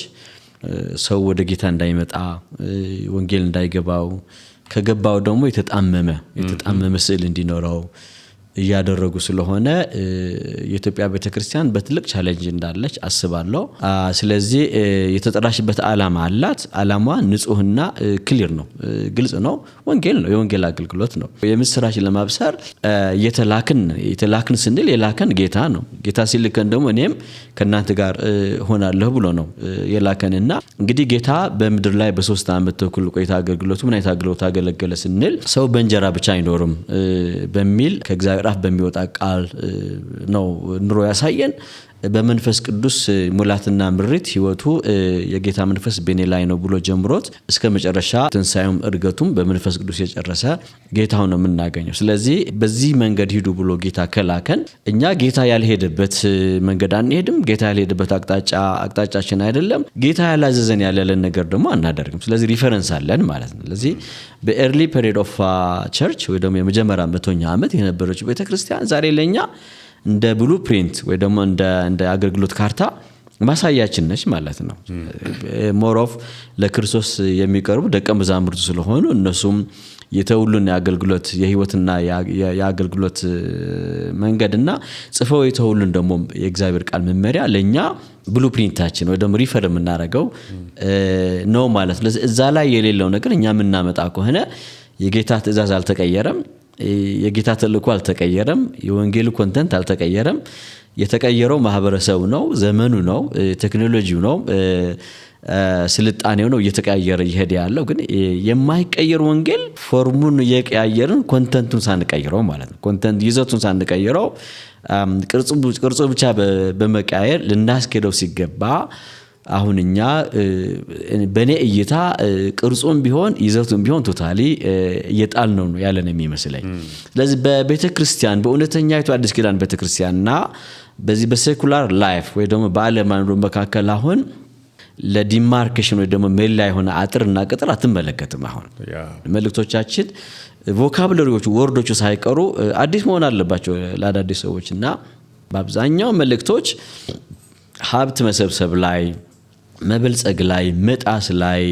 ሰው ወደ ጌታ እንዳይመጣ፣ ወንጌል እንዳይገባው፣ ከገባው ደግሞ የተጣመመ ስዕል እንዲኖረው እያደረጉ ስለሆነ የኢትዮጵያ ቤተክርስቲያን በትልቅ ቻሌንጅ እንዳለች አስባለሁ። ስለዚህ የተጠራሽበት ዓላማ አላት። ዓላማዋ ንጹህና ክሊር ነው፣ ግልጽ ነው። ወንጌል ነው፣ የወንጌል አገልግሎት ነው። የምስራች ለማብሰር የተላክን ስንል የላከን ጌታ ነው። ጌታ ሲልከን ደግሞ እኔም ከእናንተ ጋር ሆናለሁ ብሎ ነው የላከንና እንግዲህ ጌታ በምድር ላይ በ3 ዓመት ተኩል ቆይታ አገልግሎቱ ምን አይነት አገልግሎት አገለገለ ስንል ሰው በእንጀራ ብቻ አይኖርም በሚል ከእግዚአብሔር አፍ በሚወጣ ቃል ነው ኑሮ ያሳየን። በመንፈስ ቅዱስ ሙላትና ምሪት ህይወቱ የጌታ መንፈስ በኔ ላይ ነው ብሎ ጀምሮት እስከ መጨረሻ ትንሳኤውም እርገቱም በመንፈስ ቅዱስ የጨረሰ ጌታው ነው የምናገኘው። ስለዚህ በዚህ መንገድ ሂዱ ብሎ ጌታ ከላከን እኛ ጌታ ያልሄደበት መንገድ አንሄድም። ጌታ ያልሄደበት አቅጣጫችን አይደለም። ጌታ ያላዘዘን ያለለን ነገር ደግሞ አናደርግም። ስለዚህ ሪፈረንስ አለን ማለት ነው። ስለዚህ በኤርሊ ፔሪድ ኦፍ ቸርች ወይ ደግሞ የመጀመሪያ 100ኛ ዓመት የነበረችው ቤተክርስቲያን ዛሬ ለኛ እንደ ብሉ ፕሪንት ወይ ደግሞ እንደ አገልግሎት ካርታ ማሳያችን ነች ማለት ነው። ሞሮፍ ለክርስቶስ የሚቀርቡ ደቀ መዛሙርቱ ስለሆኑ እነሱም የተውሉን የአገልግሎት የህይወትና የአገልግሎት መንገድና ጽፈው የተውሉን ደግሞ የእግዚአብሔር ቃል መመሪያ ለኛ ብሉ ፕሪንታችን ወይ ደግሞ ሪፈር የምናደርገው ነው ማለት ነው። እዛ ላይ የሌለው ነገር እኛ የምናመጣ ከሆነ የጌታ ትእዛዝ አልተቀየረም፣ የጌታ ተልእኮ አልተቀየረም፣ የወንጌል ኮንተንት አልተቀየረም። የተቀየረው ማህበረሰቡ ነው፣ ዘመኑ ነው፣ ቴክኖሎጂው ነው፣ ስልጣኔው ነው እየተቀየረ ይሄድ ያለው። ግን የማይቀየር ወንጌል ፎርሙን እየቀያየርን ኮንተንቱን ሳንቀይረው ማለት ነው። ኮንተንት ይዘቱን ሳንቀይረው ቅርጹ ብቻ በመቀያየር ልናስኬደው ሲገባ አሁን እኛ በኔ እይታ ቅርጹም ቢሆን ይዘቱም ቢሆን ቶታሊ እየጣልነው ነው ያለን የሚመስለኝ። ስለዚህ በቤተክርስቲያን በእውነተኛይቱ አዲስ ኪዳን ቤተክርስቲያንና በዚህ በሴኩላር ላይፍ ወይ ደግሞ በዓለማዊ መካከል አሁን ለዲማርኬሽን ወይ ደግሞ ሜላ የሆነ አጥርና ቅጥር አትመለከትም። አሁን መልእክቶቻችን ቮካብለሪዎቹ ወርዶቹ ሳይቀሩ አዲስ መሆን አለባቸው ለአዳዲስ ሰዎች እና በአብዛኛው መልእክቶች ሀብት መሰብሰብ ላይ፣ መበልጸግ ላይ፣ መጣስ ላይ፣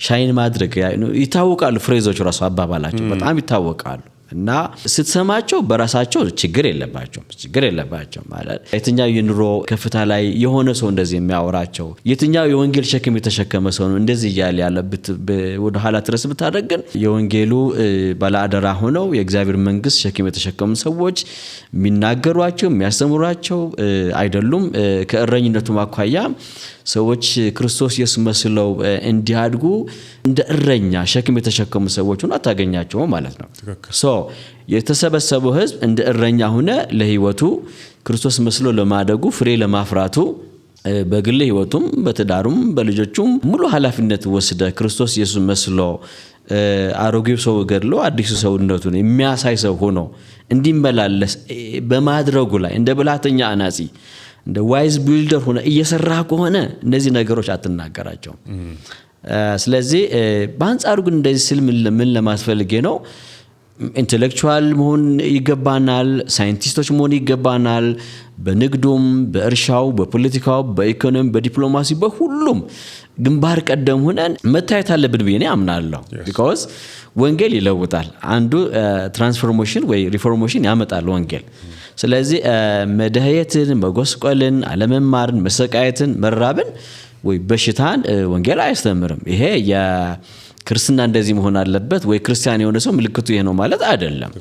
ሻይን ማድረግ ይታወቃሉ። ፍሬዞቹ ራሱ አባባላቸው በጣም ይታወቃሉ እና ስትሰማቸው በራሳቸው ችግር የለባቸው ማለት የትኛው የኑሮ ከፍታ ላይ የሆነ ሰው እንደዚህ የሚያወራቸው የትኛው የወንጌል ሸክም የተሸከመ ሰው ነው እንደዚህ እያለ ያለበት ወደ ኋላ ትረስ ብታደርግን የወንጌሉ ባለአደራ ሆነው የእግዚአብሔር መንግስት ሸክም የተሸከሙ ሰዎች የሚናገሯቸው የሚያስተምሯቸው አይደሉም። ከእረኝነቱ ማኳያ ሰዎች ክርስቶስ ኢየሱስ መስለው እንዲያድጉ እንደ እረኛ ሸክም የተሸከሙ ሰዎች ሆነ አታገኛቸው ማለት ነው። የተሰበሰበው ህዝብ እንደ እረኛ ሆነ ለህይወቱ ክርስቶስ መስሎ ለማደጉ ፍሬ ለማፍራቱ በግል ህይወቱም በትዳሩም በልጆቹም ሙሉ ኃላፊነት ወስደ ክርስቶስ ኢየሱስ መስሎ አሮጌው ሰው ገድሎ አዲሱ ሰውነቱን የሚያሳይ ሰው ሆኖ እንዲመላለስ በማድረጉ ላይ እንደ ብልሃተኛ አናጺ እንደ ዋይዝ ቢልደር ሆነ እየሰራ ከሆነ እነዚህ ነገሮች አትናገራቸው። ስለዚህ በአንጻሩ ግን እንደዚህ ስል ምን ለማስፈልጌ ነው? ኢንተሌክቹዋል መሆን ይገባናል፣ ሳይንቲስቶች መሆን ይገባናል። በንግዱም፣ በእርሻው፣ በፖለቲካው፣ በኢኮኖሚ፣ በዲፕሎማሲ በሁሉም ግንባር ቀደም ሆነን መታየት አለብን ብዬ አምናለሁ። ቢኮዝ ወንጌል ይለውጣል። አንዱ ትራንስፎርሜሽን ወይ ሪፎርሜሽን ያመጣል ወንጌል። ስለዚህ መደህየትን፣ መጎስቆልን፣ አለመማርን፣ መሰቃየትን፣ መራብን ወይ በሽታን ወንጌል አያስተምርም። ይሄ የክርስትና እንደዚህ መሆን አለበት ወይ ክርስቲያን የሆነ ሰው ምልክቱ ይሄ ነው ማለት አይደለም።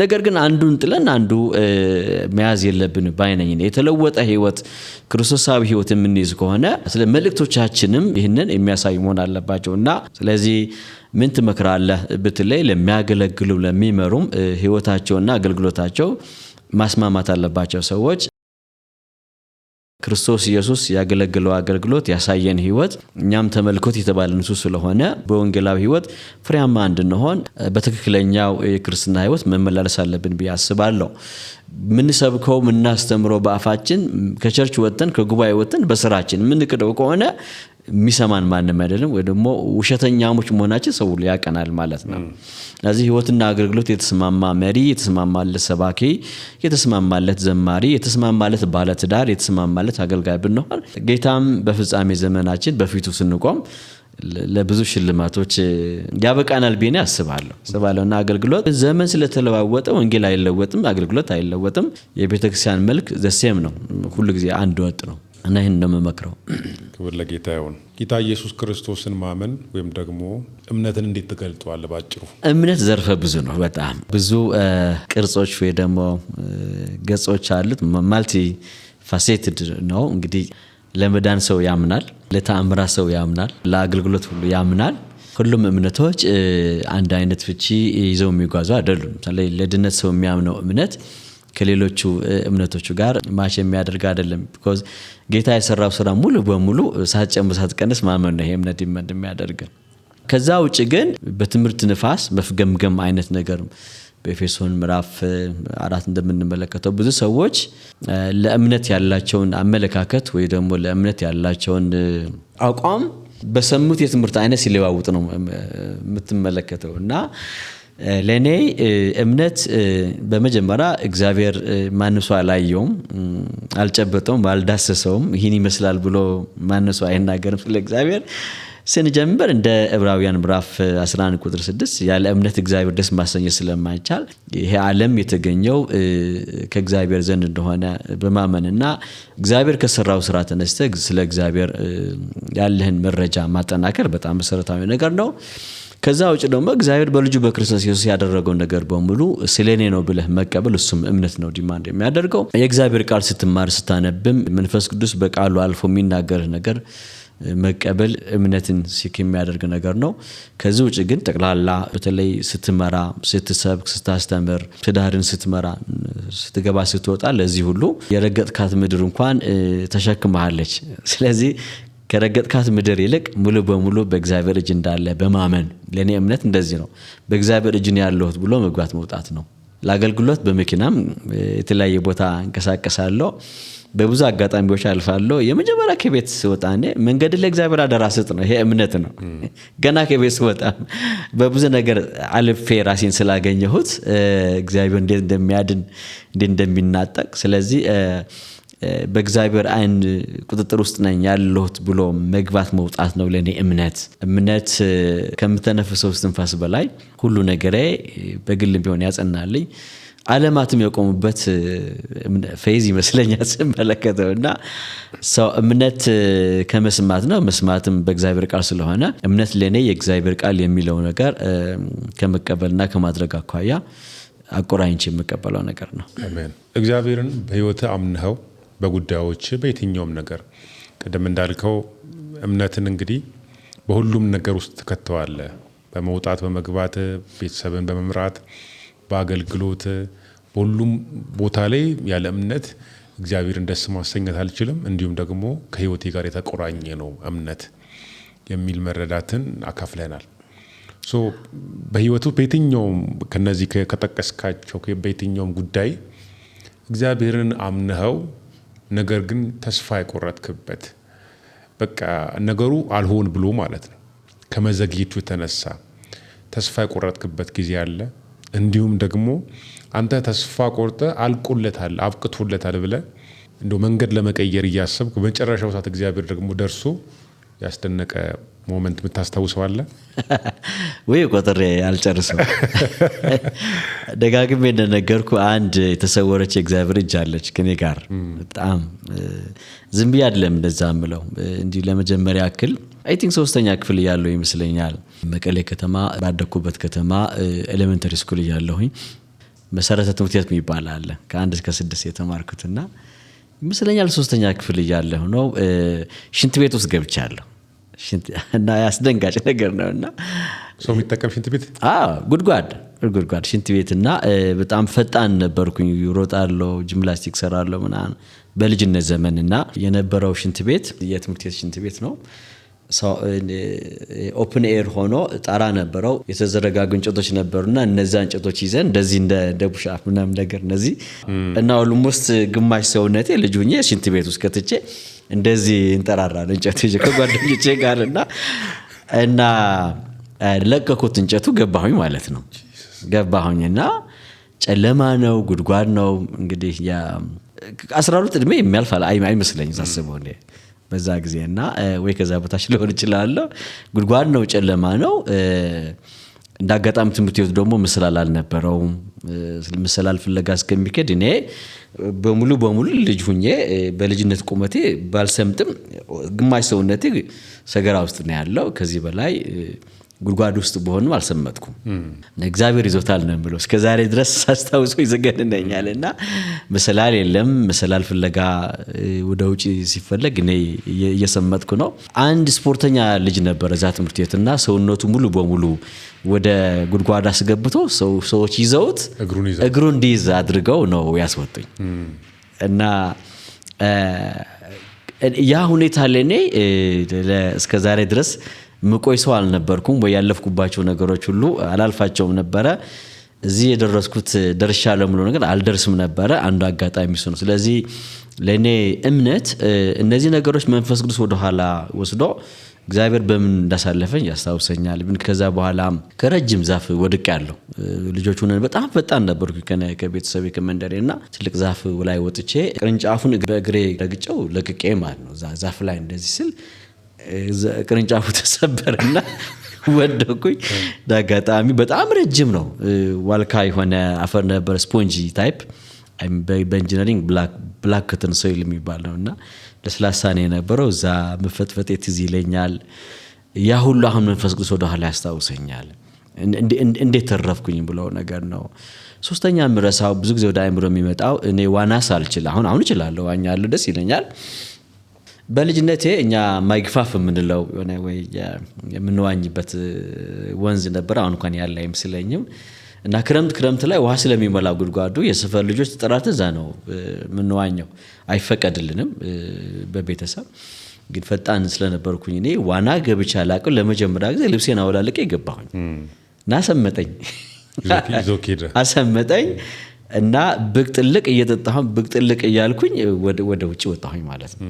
ነገር ግን አንዱን ጥለን አንዱ መያዝ የለብን ባይነኝ። የተለወጠ ህይወት ክርስቶሳዊ ህይወት የምንይዝ ከሆነ ስለ መልእክቶቻችንም ይህንን የሚያሳይ መሆን አለባቸውና ስለዚህ ምን ትመክራለህ ብትለይ ለሚያገለግሉ ለሚመሩም ህይወታቸውና አገልግሎታቸው ማስማማት አለባቸው። ሰዎች ክርስቶስ ኢየሱስ ያገለገለው አገልግሎት ያሳየን ህይወት እኛም ተመልኮት የተባለን እሱ ስለሆነ በወንጌላዊ ህይወት ፍሬያማ እንድንሆን በትክክለኛው የክርስትና ህይወት መመላለስ አለብን ብዬ አስባለሁ። ምን ሰብከው ምን እናስተምረው በአፋችን ከቸርች ወጥተን ከጉባኤ ወጥተን በስራችን ምን ክደው ከሆነ የሚሰማን ማንም አይደለም ወይ ደግሞ ውሸተኛሞች መሆናችን ሰው ያቀናል ማለት ነው። ስለዚህ ህይወትና አገልግሎት የተስማማ መሪ፣ የተስማማለት ሰባኪ፣ የተስማማለት ዘማሪ፣ የተስማማለት ባለትዳር፣ የተስማማለት አገልጋይ ብንሆን ጌታም በፍጻሜ ዘመናችን በፊቱ ስንቆም ለብዙ ሽልማቶች ያበቃናል ብዬ አስባለሁ። ሰባለውና አገልግሎት ዘመን ስለተለዋወጠ ወንጌል አይለወጥም፣ አገልግሎት አይለወጥም። የቤተክርስቲያን መልክ ዘሴም ነው፣ ሁሉ ጊዜ አንድ ወጥ ነው እና ይሄን እንደምመክረው። ክብር ለጌታ ይሁን። ጌታ ኢየሱስ ክርስቶስን ማመን ወይም ደግሞ እምነትን እንዴት ተገልጧል? ባጭሩ እምነት ዘርፈ ብዙ ነው። በጣም ብዙ ቅርጾች ወይ ደግሞ ገጾች አሉት። ማልቲ ፋሴትድ ነው። እንግዲህ ለመዳን ሰው ያምናል፣ ለተአምራት ሰው ያምናል፣ ለአገልግሎት ሁሉ ያምናል። ሁሉም እምነቶች አንድ አይነት ፍቺ ይዘው የሚጓዙ አይደሉም። ለድነት ሰው የሚያምነው እምነት ከሌሎቹ እምነቶቹ ጋር ማች የሚያደርግ አይደለም። ቢኮዝ ጌታ የሰራው ስራ ሙሉ በሙሉ ሳትጨምር ሳትቀንስ ማመን ነው ይሄ እምነት የሚያደርግ። ከዛ ውጭ ግን በትምህርት ንፋስ መፍገምገም አይነት ነገር በኤፌሶን ምዕራፍ 4 እንደምንመለከተው ብዙ ሰዎች ለእምነት ያላቸውን አመለካከት ወይ ደግሞ ለእምነት ያላቸውን አቋም በሰሙት የትምህርት አይነት ሲለዋውጥ ነው የምትመለከተው እና ለኔ እምነት በመጀመሪያ እግዚአብሔር ማንሱ አላየውም፣ አልጨበጠውም፣ አልዳሰሰውም። ይህን ይመስላል ብሎ ማንሱ አይናገርም ስለ እግዚአብሔር። ስንጀምር እንደ ዕብራውያን ምዕራፍ 11 ቁጥር 6 ያለ እምነት እግዚአብሔር ደስ ማሰኘት ስለማይቻል ይሄ ዓለም የተገኘው ከእግዚአብሔር ዘንድ እንደሆነ በማመንና እግዚአብሔር ከሰራው ስራ ተነስተ ስለ እግዚአብሔር ያለህን መረጃ ማጠናከር በጣም መሰረታዊ ነገር ነው። ከዛ ውጭ ደግሞ እግዚአብሔር በልጁ በክርስቶስ ኢየሱስ ያደረገው ነገር በሙሉ ስለኔ ነው ብለህ መቀበል እሱም እምነት ነው ዲማንድ የሚያደርገው። የእግዚአብሔር ቃል ስትማር ስታነብም መንፈስ ቅዱስ በቃሉ አልፎ የሚናገር ነገር መቀበል እምነትን ሲክ የሚያደርግ ነገር ነው። ከዚህ ውጭ ግን ጠቅላላ በተለይ ስትመራ፣ ስትሰብክ፣ ስታስተምር፣ ትዳርን ስትመራ፣ ስትገባ፣ ስትወጣ ለዚህ ሁሉ የረገጥካት ምድር እንኳን ተሸክመሃለች። ስለዚህ ከረገጥካት ምድር ይልቅ ሙሉ በሙሉ በእግዚአብሔር እጅ እንዳለ በማመን ለኔ እምነት እንደዚህ ነው። በእግዚአብሔር እጅ ነው ያለሁት ብሎ መግባት መውጣት ነው። ለአገልግሎት በመኪናም የተለያየ ቦታ እንቀሳቀሳለሁ። በብዙ አጋጣሚዎች አልፋለሁ። የመጀመሪያ ከቤት ስወጣ መንገድ ለእግዚአብሔር አደራ ስጥ ነው። ይሄ እምነት ነው። ገና ከቤት ስወጣ በብዙ ነገር አልፌ ራሴን ስላገኘሁት እግዚአብሔር እንዴት እንደሚያድን እንዴት እንደሚናጠቅ ስለዚህ በእግዚአብሔር አይን ቁጥጥር ውስጥ ነኝ ያለሁት ብሎ መግባት መውጣት ነው ለኔ እምነት። እምነት ከምተነፍሰው እስትንፋስ በላይ ሁሉ ነገሬ በግል ቢሆን ያጸናልኝ ዓለማትም የቆሙበት ፌዝ ይመስለኛል ስመለከተውና ሰው እምነት ከመስማት ነው፣ መስማትም በእግዚአብሔር ቃል ስለሆነ እምነት ለኔ የእግዚአብሔር ቃል የሚለው ነገር ከመቀበልና ከማድረግ አኳያ አቆራኝቼ የምቀበለው ነገር ነው። አሜን። እግዚአብሔርን በህይወት አምነኸው በጉዳዮች በየትኛውም ነገር ቀደም እንዳልከው እምነትን እንግዲህ በሁሉም ነገር ውስጥ ተከተዋለህ። በመውጣት በመግባት፣ ቤተሰብን በመምራት፣ በአገልግሎት፣ በሁሉም ቦታ ላይ ያለ እምነት እግዚአብሔርን ደስ ማሰኘት አልችልም። እንዲሁም ደግሞ ከህይወቴ ጋር የተቆራኘ ነው እምነት የሚል መረዳትን አካፍለናል። በህይወቱ በየትኛውም ከነዚህ ከጠቀስካቸው በየትኛውም ጉዳይ እግዚአብሔርን አምነኸው ነገር ግን ተስፋ የቆረጥክበት በቃ ነገሩ አልሆን ብሎ ማለት ነው ከመዘግየቱ የተነሳ ተስፋ የቆረጥክበት ጊዜ አለ። እንዲሁም ደግሞ አንተ ተስፋ ቆርጠ አልቆለታል አብቅቶለታል ብለ እንደው መንገድ ለመቀየር እያሰብክ በመጨረሻው ሰዓት እግዚአብሔር ደግሞ ደርሶ ያስደነቀ ሞመንት የምታስታውሰው አለ ወይ? ቆጥሬ አልጨርሰው። ደጋግሜ እንደነገርኩ አንድ የተሰወረች የእግዚአብሔር እጅ አለች ከኔ ጋር። በጣም ዝም ብዬ አይደለም እንደዛ ምለው እንዲህ ለመጀመሪያ ያክል አይ ቲንክ 3ኛ ክፍል ያለው ይመስለኛል መቀሌ ከተማ ባደኩበት ከተማ ኤሌመንተሪ ስኩል ያለሁኝ መሰረተ ትምህርት ቤት የሚባል አለ ከ1 እስከ 6 የተማርኩትና ይመስለኛል 3ኛ ክፍል ያለሁ ነው ሽንት ቤት ውስጥ ገብቻለሁ። እና ያስደንጋጭ ነገር ነውና ሰው የሚጠቀም ሽንት ቤት ጉድጓድ ሽንት ቤትና በጣም ፈጣን ነበርኩኝ። ሮጣለሁ፣ ጂምናስቲክ ሰራለሁ ምናምን በልጅነት ዘመንና የነበረው ሽንት ቤት የትምህርት ቤት ሽንት ቤት ነው። ኦፕን ኤር ሆኖ ጣራ ነበረው። የተዘረጋጉ እንጨቶች ነበሩና እነዛ እንጨቶች ይዘን እንደዚህ እንደ ቡሻፍ ምናምን ነገር እነዚህ እና ኦልሞስት ግማሽ ሰውነቴ ልጅ ሆኜ ሽንት ቤት ውስጥ ከትቼ እንደዚህ እንጠራራለን እንጨት ይዤ ከጓደኞቼ ጋር እና ለቀኩት እንጨቱ ገባሁኝ ማለት ነው። ገባሁኝና ጨለማ ነው፣ ጉድጓድ ነው። እንግዲህ ያ 12 እድሜ የሚያልፍ አይመስለኝም ሳስበው በዛ ጊዜና ወይ ከዛ በታች ሊሆን ይችላል። ጉድጓድ ነው፣ ጨለማ ነው። እንዳጋጣሚ ትምህርት ቤቱ ደግሞ መሰላል አልነበረውም። መሰላል ፍለጋ እስከሚከድ እኔ በሙሉ ልጅ ሁኜ በልጅነት ቁመቴ ባልሰምጥም ግማሽ ሰውነቴ ሰገራ ውስጥ ነው ያለው። ከዚህ በላይ ጉድጓድ ውስጥ በሆንም አልሰመጥኩም። እግዚአብሔር ይዞታል ነው ብሎ እስከዛሬ ድረስ ሳስታውሰው ይዘገንነኛልና መሰላል የለም። መሰላል ፍለጋ ወደ ውጪ ሲፈለግ እኔ እየሰመጥኩ ነው። አንድ ስፖርተኛ ልጅ ነበር እዛ ትምህርት ቤትና ሰውነቱ ሙሉ በሙሉ ወደ ጉድጓድ አስገብቶ ሰዎች ይዘውት እግሩን እንዲይዝ አድርገው ነው ያስወጡኝ። እና ያ ሁኔታ ለኔ እስከዛሬ ድረስ ምቆይ ሰው አልነበርኩም። ወይ ያለፍኩባቸው ነገሮች ሁሉ አላልፋቸውም ነበረ። እዚህ የደረስኩት ደርሻለሁ ብሎ ነገር አልደርስም ነበረ። አንዱ አጋጣሚ እሱ ነው። ስለዚህ ለኔ እምነት እነዚህ ነገሮች መንፈስ ቅዱስ ወደ ኋላ ወስዶ እግዚአብሔር በምን እንዳሳለፈኝ ያስታውሰኛል። ግን ከዛ በኋላ ከረጅም ዛፍ ወድቄያለሁ። ልጆች ሆነን በጣም ፈጣን ነበርኩ ከቤተሰቤ ከመንደሬና ትልቅ ዛፍ ላይ ወጥቼ ቅርንጫፉን በእግሬ ረግጬው ለቅቄ ማለት ነው። ዛፍ ላይ እንደዚህ ስል ቅርንጫፉ ተሰበረና ወደኩኝ። ዳጋጣሚ በጣም ረጅም ነው። ዋልካ የሆነ አፈር ነበር፣ ስፖንጂ ታይፕ በኢንጂነሪንግ ብላክ ከተን ሶይል የሚባል ነውና ለስላሳ ነው የነበረው። እዛ መፈጥፈጤ ትዝ ይለኛል። ያ ሁሉ አሁን መንፈስ ቅዱስ ወደ ኋላ ያስታውሰኛል። እንዴት ተረፍኩኝ ብለው ነገር ነው። ሶስተኛ ምረሳው ብዙ ጊዜ ወደ አይምሮ የሚመጣው እኔ ዋና ሳልችል አሁን እችላለሁ፣ ዋኛለሁ፣ ደስ ይለኛል። በልጅነቴ እኛ ማይግፋፍ የምንለው ወይ የምንዋኝበት ወንዝ ነበር። አሁን እንኳን ያለ አይመስለኝም። እና ክረምት ላይ ውሃ ስለሚሞላ ጉድጓዱ የሰፈር ልጆች ተጠራርተን እዛ ነው የምንዋኘው። አይፈቀድልንም በቤተሰብ ግን ፈጣን ስለነበርኩኝ እኔ ዋና ገብቻ አላውቅም። ለመጀመሪያ ጊዜ ልብሴን አወላልቄ ገባሁኝ እና አሰመጠኝ እና ብቅ ጥልቅ እየጠጣሁኝ ብቅ ጥልቅ እያልኩኝ ወደ ውጭ ወጣሁኝ ማለት ነው።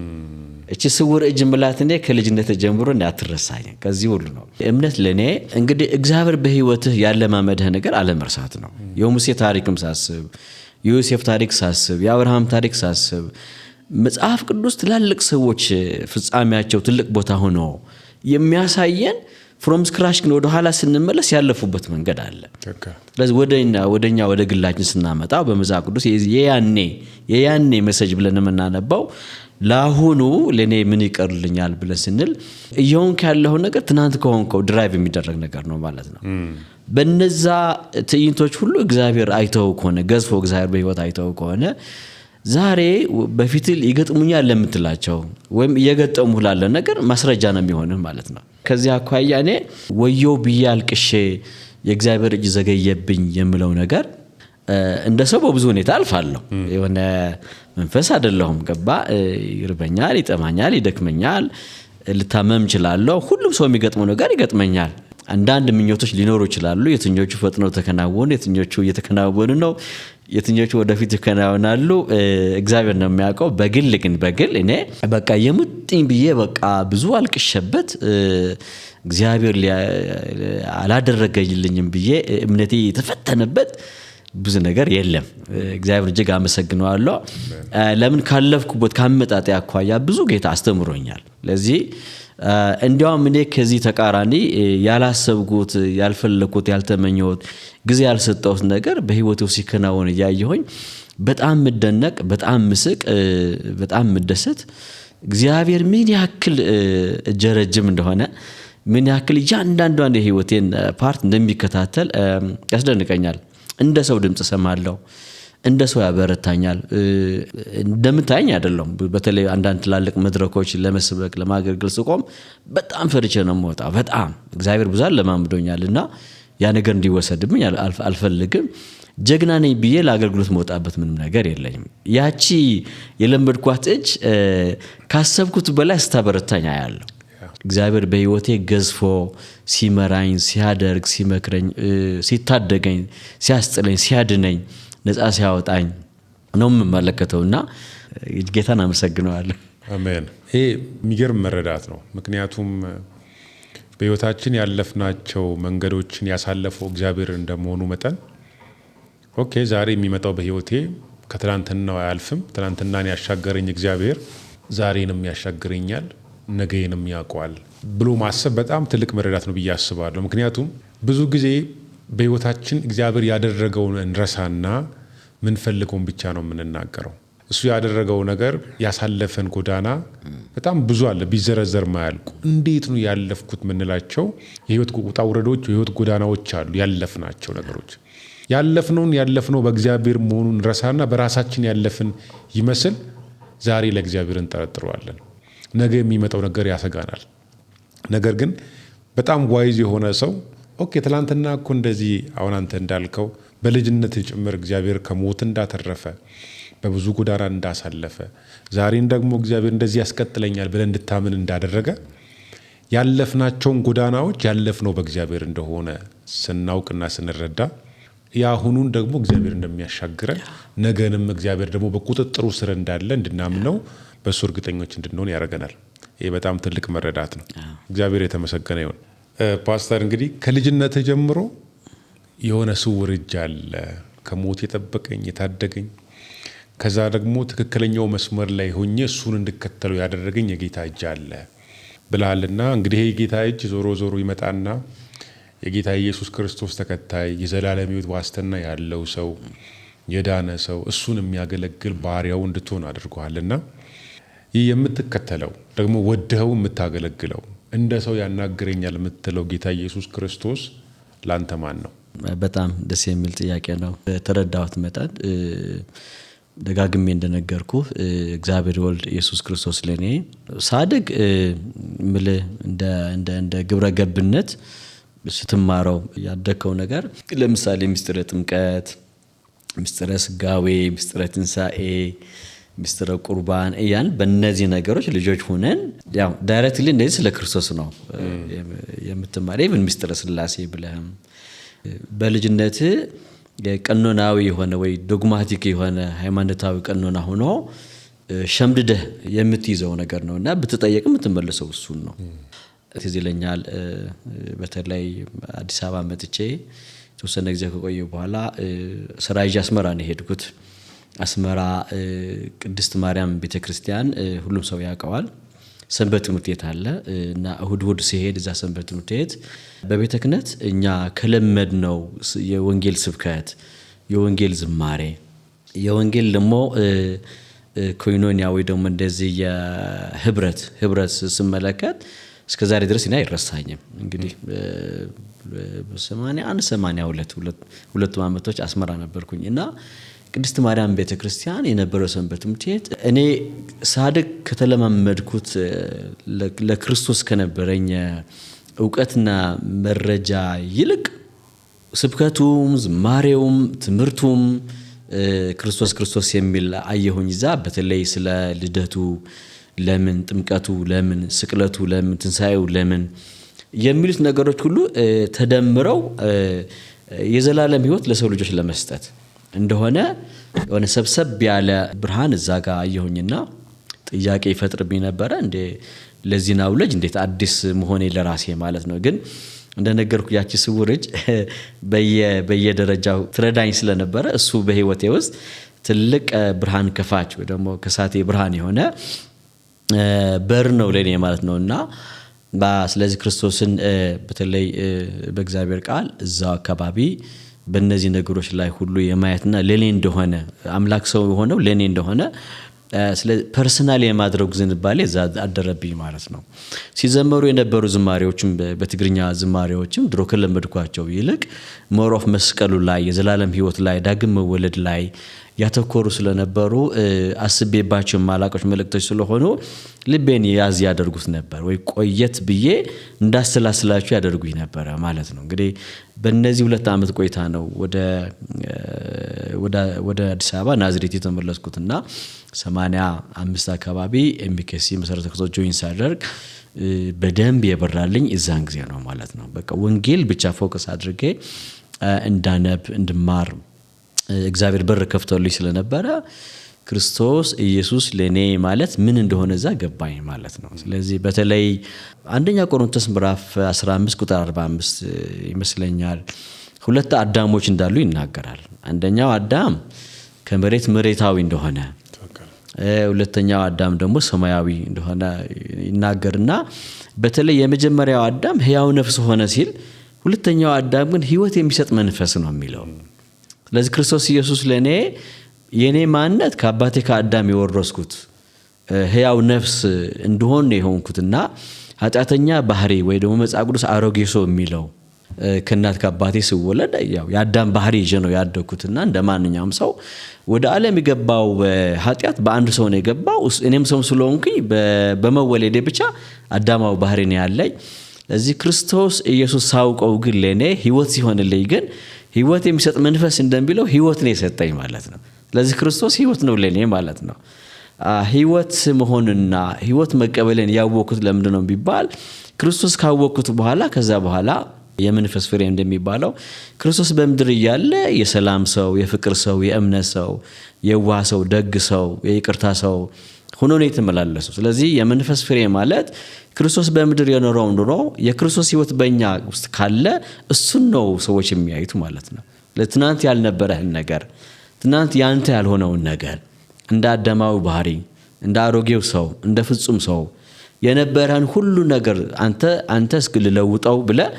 እቺ ስውር እጅ ምላት እኔ ከልጅነት ጀምሮ እንዳትረሳኝ ከዚህ ሁሉ ነው። እምነት ለኔ እንግዲህ እግዚአብሔር በህይወትህ ያለማመድህ ነገር አለመርሳት ነው። የሙሴ ታሪክም ሳስብ፣ የዮሴፍ ታሪክ ሳስብ፣ የአብርሃም ታሪክ ሳስብ መጽሐፍ ቅዱስ ትላልቅ ሰዎች ፍጻሜያቸው ትልቅ ቦታ ሆኖ የሚያሳየን ፍሮም ስክራች ግን ወደ ኋላ ስንመለስ ያለፉበት መንገድ አለ። ስለዚህ ወደኛ ወደ ግላችን ስናመጣው በመጽሐፍ ቅዱስ የያኔ ሜሴጅ ብለን የምናነባው ለአሁኑ ለኔ ምን ይቀርልኛል ብለን ስንል እየሆንክ ያለው ነገር ትናንት ከሆንከው ድራይቭ የሚደረግ ነገር ነው ማለት ነው። በነዛ ትዕይንቶች ሁሉ እግዚአብሔር አይተው ከሆነ ገዝፎ እግዚአብሔር በህይወት አይተው ከሆነ ዛሬ በፊት ይገጥሙኛል ለምትላቸው ወይም እየገጠሙ ላለ ነገር ማስረጃ ነው የሚሆነው ማለት ነው። ከዚያ አኳያ እኔ ወየው ብዬ አልቅሼ የእግዚአብሔር እጅ ዘገየብኝ የምለው ነገር እንደ ሰው በብዙ ሁኔታ አልፋለሁ። የሆነ መንፈስ አይደለሁም። ገባ ይርበኛል፣ ይጠማኛል፣ ይደክመኛል፣ ልታመም እችላለሁ። ሁሉም ሰው የሚገጥመው ነገር ይገጥመኛል። አንዳንድ ምኞቶች ሊኖሩ ይችላሉ። የትኞቹ ፈጥነው ተከናወኑ፣ የትኞቹ እየተከናወኑ ነው፣ የትኞቹ ወደፊት ይከናወናሉ እግዚአብሔር ነው የሚያውቀው። በግል እኔ በቃ የሙጥኝ ብዬ በቃ ብዙ አልቅሸበት እግዚአብሔር አላደረገልኝም ብዬ እምነቴ የተፈተነበት ብዙ ነገር የለም። እግዚአብሔር እጅግ አመሰግነዋለሁ። ለምን ካለፍኩበት ካመጣጤ አኳያ ብዙ ጌታ አስተምሮኛል። ለዚህ እንዲያውም እኔ ከዚህ ተቃራኒ ያላሰብኩት ያልፈለኩት ያልተመኘሁት ጊዜ ያልሰጠሁት ነገር በህይወቴ ሲከናወን ያየሁኝ በጣም ምደነቅ፣ በጣም ምስቅ፣ በጣም ምደሰት እግዚአብሔር ምን ያክል እጀረጅም እንደሆነ ምን ያክል እያንዳንዷን የህይወቴን ፓርት እንደሚከታተል ያስደንቀኛል። እንደ ሰው ድምጽ ሰማለሁ፣ እንደ ሰው ያበረታኛል። እንደምታየኝ አይደለም። በተለይ አንዳንድ ትላልቅ መድረኮች ለመስበክ ለማገልገል ስቆም በጣም ፈርቼ ነው የምወጣው። በጣም እግዚአብሔር ብዙ ለማምዶኛልና ያ ነገር እንዲወሰድብኝ አልፈልግም። ጀግና ነኝ ብዬ ለአገልግሎት መውጣበት ምንም ነገር የለኝም። ያቺ የለመድኳት እጅ ካሰብኩት በላይ ስታበረታኝ አያለሁ። እግዚአብሔር በህይወቴ ገዝፎ ሲመራኝ፣ ሲያደርግ፣ ሲመክረኝ፣ ሲታደገኝ፣ ሲያስጥለኝ፣ ሲያድነኝ፣ ነፃ ሲያወጣኝ ነው የምመለከተውና ጌታን አመሰግነዋለሁ። አሜን። ይሄ የሚገርም መረዳት ነው። ምክንያቱም በህይወታችን ያለፍናቸው መንገዶችን ያሳለፈው እግዚአብሔር እንደመሆኑ መጠን ኦኬ ዛሬ የሚመጣው በህይወቴ ከትላንትናው አያልፍም። ትላንትናን ያሻገረኝ እግዚአብሔር ዛሬንም ያሻግረኛል፣ ነገዬንም ያውቀዋል ብሎ ማሰብ በጣም ትልቅ መረዳት ነው ብዬ አስባለሁ። ምክንያቱም ብዙ ጊዜ በህይወታችን እግዚአብሔር ያደረገውን እንረሳና ምንፈልገውን ብቻ ነው የምንናገረው። እሱ ያደረገው ነገር ያሳለፈን ጎዳና በጣም ብዙ አለ፣ ቢዘረዘር ማያልቁ። እንዴት ነው ያለፍኩት ምንላቸው የህይወት ውጣ ውረዶች፣ የህይወት ጎዳናዎች አሉ፣ ያለፍናቸው ነገሮች። ያለፍነው በእግዚአብሔር መሆኑን ረሳና በራሳችን ያለፍን ይመስል ዛሬ ለእግዚአብሔር እንጠረጥረዋለን። ነገ የሚመጣው ነገር ያሰጋናል። ነገር ግን በጣም ዋይዝ የሆነ ሰው ኦኬ ትላንትና እኮ እንደዚህ አሁን አንተ እንዳልከው በልጅነት ጭምር እግዚአብሔር ከሞት እንዳተረፈ በብዙ ጎዳና እንዳሳለፈ ዛሬን ደግሞ እግዚአብሔር እንደዚህ ያስቀጥለኛል ብለን እንድታምን እንዳደረገ ያለፍናቸውን ጎዳናዎች ያለፍነው በእግዚአብሔር እንደሆነ ስናውቅና ስንረዳ ያሁኑን ደግሞ እግዚአብሔር እንደሚያሻግረን ነገንም እግዚአብሔር ደግሞ በቁጥጥሩ ስር እንዳለ እንድናምነው በሱ እርግጠኞች እንድንሆን ያደርገናል። ይሄ በጣም ትልቅ መረዳት ነው። እግዚአብሔር የተመሰገነ ይሁን። ፓስተር እንግዲህ ከልጅነት ጀምሮ የሆነ ስውር እጅ አለ ከሞት የጠበቀኝ የታደገኝ፣ ከዛ ደግሞ ትክክለኛው መስመር ላይ ሆኜ እሱን እንድከተለው ያደረገኝ የጌታ እጅ አለ ብለሃልና እንግዲህ የጌታ እጅ ዞሮ ዞሮ ይመጣና የጌታ ኢየሱስ ክርስቶስ ተከታይ የዘላለም ሕይወት ዋስትና ያለው ሰው የዳነ ሰው እሱን የሚያገለግል ባሪያው እንድትሆን አድርጓልና ይህ የምትከተለው ደግሞ ወደኸው የምታገለግለው እንደ ሰው ያናገረኛል የምትለው ጌታ ኢየሱስ ክርስቶስ ላንተ ማን ነው? በጣም ደስ የሚል ጥያቄ ነው። ተረዳሁት መጣን ደጋግሜ እንደነገርኩ እግዚአብሔር ወልድ ኢየሱስ ክርስቶስ ለኔ ሳድግ እንደ ግብረ ገብነት ስትማረው ያደከው ነገር ለምሳሌ ሚስጥረ ጥምቀት፣ ሚስጥረ ስጋዌ፣ ሚስጥረ ትንሳኤ፣ ሚስጥረ ቁርባን ያን በእነዚህ ነገሮች ልጆች ሆነን ያው ዳይሬክትሊ እንደዚህ ስለ ክርስቶስ ነው የምትማረው። ኢቭን ሚስጥረ ስላሴ ብለህም በልጅነት ቀኖናዊ የሆነ ወይ ዶግማቲክ የሆነ ሃይማኖታዊ ቀኖና ሆኖ ሸምድደህ የምትይዘው ነገር ነውና ብትጠየቅ የምትመልሰው እሱን ነው። ትዝ ይለኛል በተለይ አዲስ አበባ መጥቼ ተወሰነ ጊዜ ከቆየሁ በኋላ ስራ ይዤ አስመራ ነው ሄድኩት። አስመራ ቅድስት ማርያም ቤተክርስቲያን ሁሉም ሰው ያውቀዋል። ሰንበት ትምህርት ቤት አለ እና እሁድ ሲሄድ እዛ ሰንበት ትምህርት ቤት በቤተ ክህነት እኛ ከለመድነው የወንጌል ስብከት፣ የወንጌል ዝማሬ፣ የወንጌል ደግሞ ኮይኖኒያ ወይ ደግሞ እንደዚህ የህብረት ስመለከት እስከዛሬ ድረስ እኔ አይረሳኝም። እንግዲህ በ81 82 ሁለቱ ዓመቶች አስመራ ነበርኩኝ እና ቅድስት ማርያም ቤተክርስቲያን የነበረው ሰንበት ትምህርት ቤት እኔ ሳድግ ከተለማመድኩት ለክርስቶስ ከነበረኝ ዕውቀትና መረጃ ይልቅ ስብከቱም ዝማሬውም ትምህርቱም ክርስቶስ የሚል አየሁኝ። እዛ በተለይ ስለ ልደቱ ለምን፣ ጥምቀቱ ለምን፣ ስቅለቱ ለምን፣ ትንሳኤው ለምን የሚሉት ነገሮች ሁሉ ተደምረው የዘላለም ሕይወት ለሰው ልጆች ለመስጠት እንደሆነ የሆነ ሰብሰብ ያለ ብርሃን እዛ ጋር አየሁኝና ጥያቄ ይፈጥርብኝ ነበረ። እንደ ለዚህ ነው ልጅ እንዴት አዲስ መሆኔ ለራሴ ማለት ነው። ግን እንደነገርኩ ያቺ ስውር ልጅ በየደረጃው ትረዳኝ ስለነበረ እሱ በህይወቴ ውስጥ ትልቅ ብርሃን ከፋች ወይ ደግሞ ከሳቴ ብርሃን የሆነ በር ነው ለኔ ማለት ነውና ስለዚህ ክርስቶስን በተለይ በእግዚአብሔር ቃል እዛው አካባቢ በእነዚህ ነገሮች ላይ ሁሉ የማየትና ለኔ እንደሆነ አምላክ ሰው የሆነው ለኔ እንደሆነ ስለ ፐርሰናል የማድረግ ዝንባሌ እዛ አደረብኝ ማለት ነው። ሲዘመሩ የነበሩ ዝማሬዎችም በትግርኛ ዝማሬዎችም ድሮ ከለመድኳቸው ይልቅ ሞር ኦፍ መስቀሉ ላይ የዘላለም ሕይወት ላይ ዳግም መወለድ ላይ ያተኮሩ ስለነበሩ አስቤባቸው ማላቆች መልእክቶች ስለሆኑ ልቤን ያዝ ያደርጉት ነበር ወይ ቆየት ብዬ እንዳስላስላችሁ ያደርጉኝ ነበር ማለት ነው። እንግዲህ በእነዚህ 2 ዓመት ቆይታ ነው ወደ አዲስ አበባ ናዝሬት የተመለስኩትና 85 አካባቢ ኤምቢኬሲ መሰረተ ክርስቶስ ጆይን ሳደርግ በደንብ የበራልኝ እዛን ጊዜ ነው ማለት ነው። በቃ ወንጌል ብቻ ፎከስ አድርጌ እንዳነብ እንድማር እግዚአብሔር በር ከፍቶልኝ ስለነበረ ክርስቶስ ኢየሱስ ለኔ ማለት ምን እንደሆነ እዛ ገባኝ ማለት ነው። ስለዚህ በተለይ አንደኛ ቆሮንቶስ ምዕራፍ 15 ቁጥር 45 ይመስለኛል 2 አዳሞች እንዳሉ ይናገራል። አንደኛው አዳም ከመሬት መሬታዊ እንደሆነ፣ ሁለተኛው አዳም ደግሞ ሰማያዊ እንደሆነ ይናገርና በተለይ የመጀመሪያው አዳም ሕያው ነፍስ ሆነ ሲል፣ ሁለተኛው አዳም ግን ሕይወት የሚሰጥ መንፈስ ነው የሚለው። ስለዚህ ክርስቶስ ኢየሱስ ለኔ የኔ ማንነት ከአባቴ ከአዳም የወረስኩት ሕያው ነፍስ እንደሆነ የሆንኩትና ኃጢአተኛ ባህሪ ወይ ደግሞ መጽሐፍ ቅዱስ አሮጌ ሰው የሚለው ከእናት ከአባቴ ስወለድ ያው የአዳም ባህሪ ይዤ ነው ያደግኩትና እንደማንኛውም ሰው ወደ ዓለም የገባው ኃጢአት በአንድ ሰው ነው የገባው። እኔም ሰው ስለሆንኩኝ በመወለዴ ብቻ አዳማው ባህሪ ነው ያለኝ። እዚህ ክርስቶስ ኢየሱስ ሳውቀው ግን ለኔ ሕይወት ሲሆንልኝ ግን ሕይወት የሚሰጥ መንፈስ እንደሚለው ሕይወት ነው የሰጠኝ ማለት ነው። ስለዚህ ክርስቶስ ሕይወት ነው ለኔ ማለት ነው። ሕይወት መሆንና ሕይወት መቀበልን ያወቅኩት ለምንድን ነው ቢባል ክርስቶስ ካወቅኩት በኋላ ከዛ በኋላ የመንፈስ ፍሬ እንደሚባለው ክርስቶስ በምድር እያለ የሰላም ሰው፣ የፍቅር ሰው፣ የእምነት ሰው፣ የዋህ ሰው፣ ደግ ሰው፣ የይቅርታ ሰው ሆኖ ነው የተመላለሰው። ስለዚህ የመንፈስ ፍሬ ማለት ክርስቶስ በምድር የኖረው ኑሮ የክርስቶስ ሕይወት በእኛ ውስጥ ካለ እሱን ነው ሰዎች የሚያዩት ማለት ነው። ለትናንት ያልነበረህን ነገር፣ ትናንት ያንተ ያልሆነውን ነገር እንደ አዳማዊ ባህሪ፣ እንደ አሮጌው ሰው፣ እንደ ፍጹም ሰው የነበረን ሁሉ ነገር አንተ እስክልለውጠው ብለህ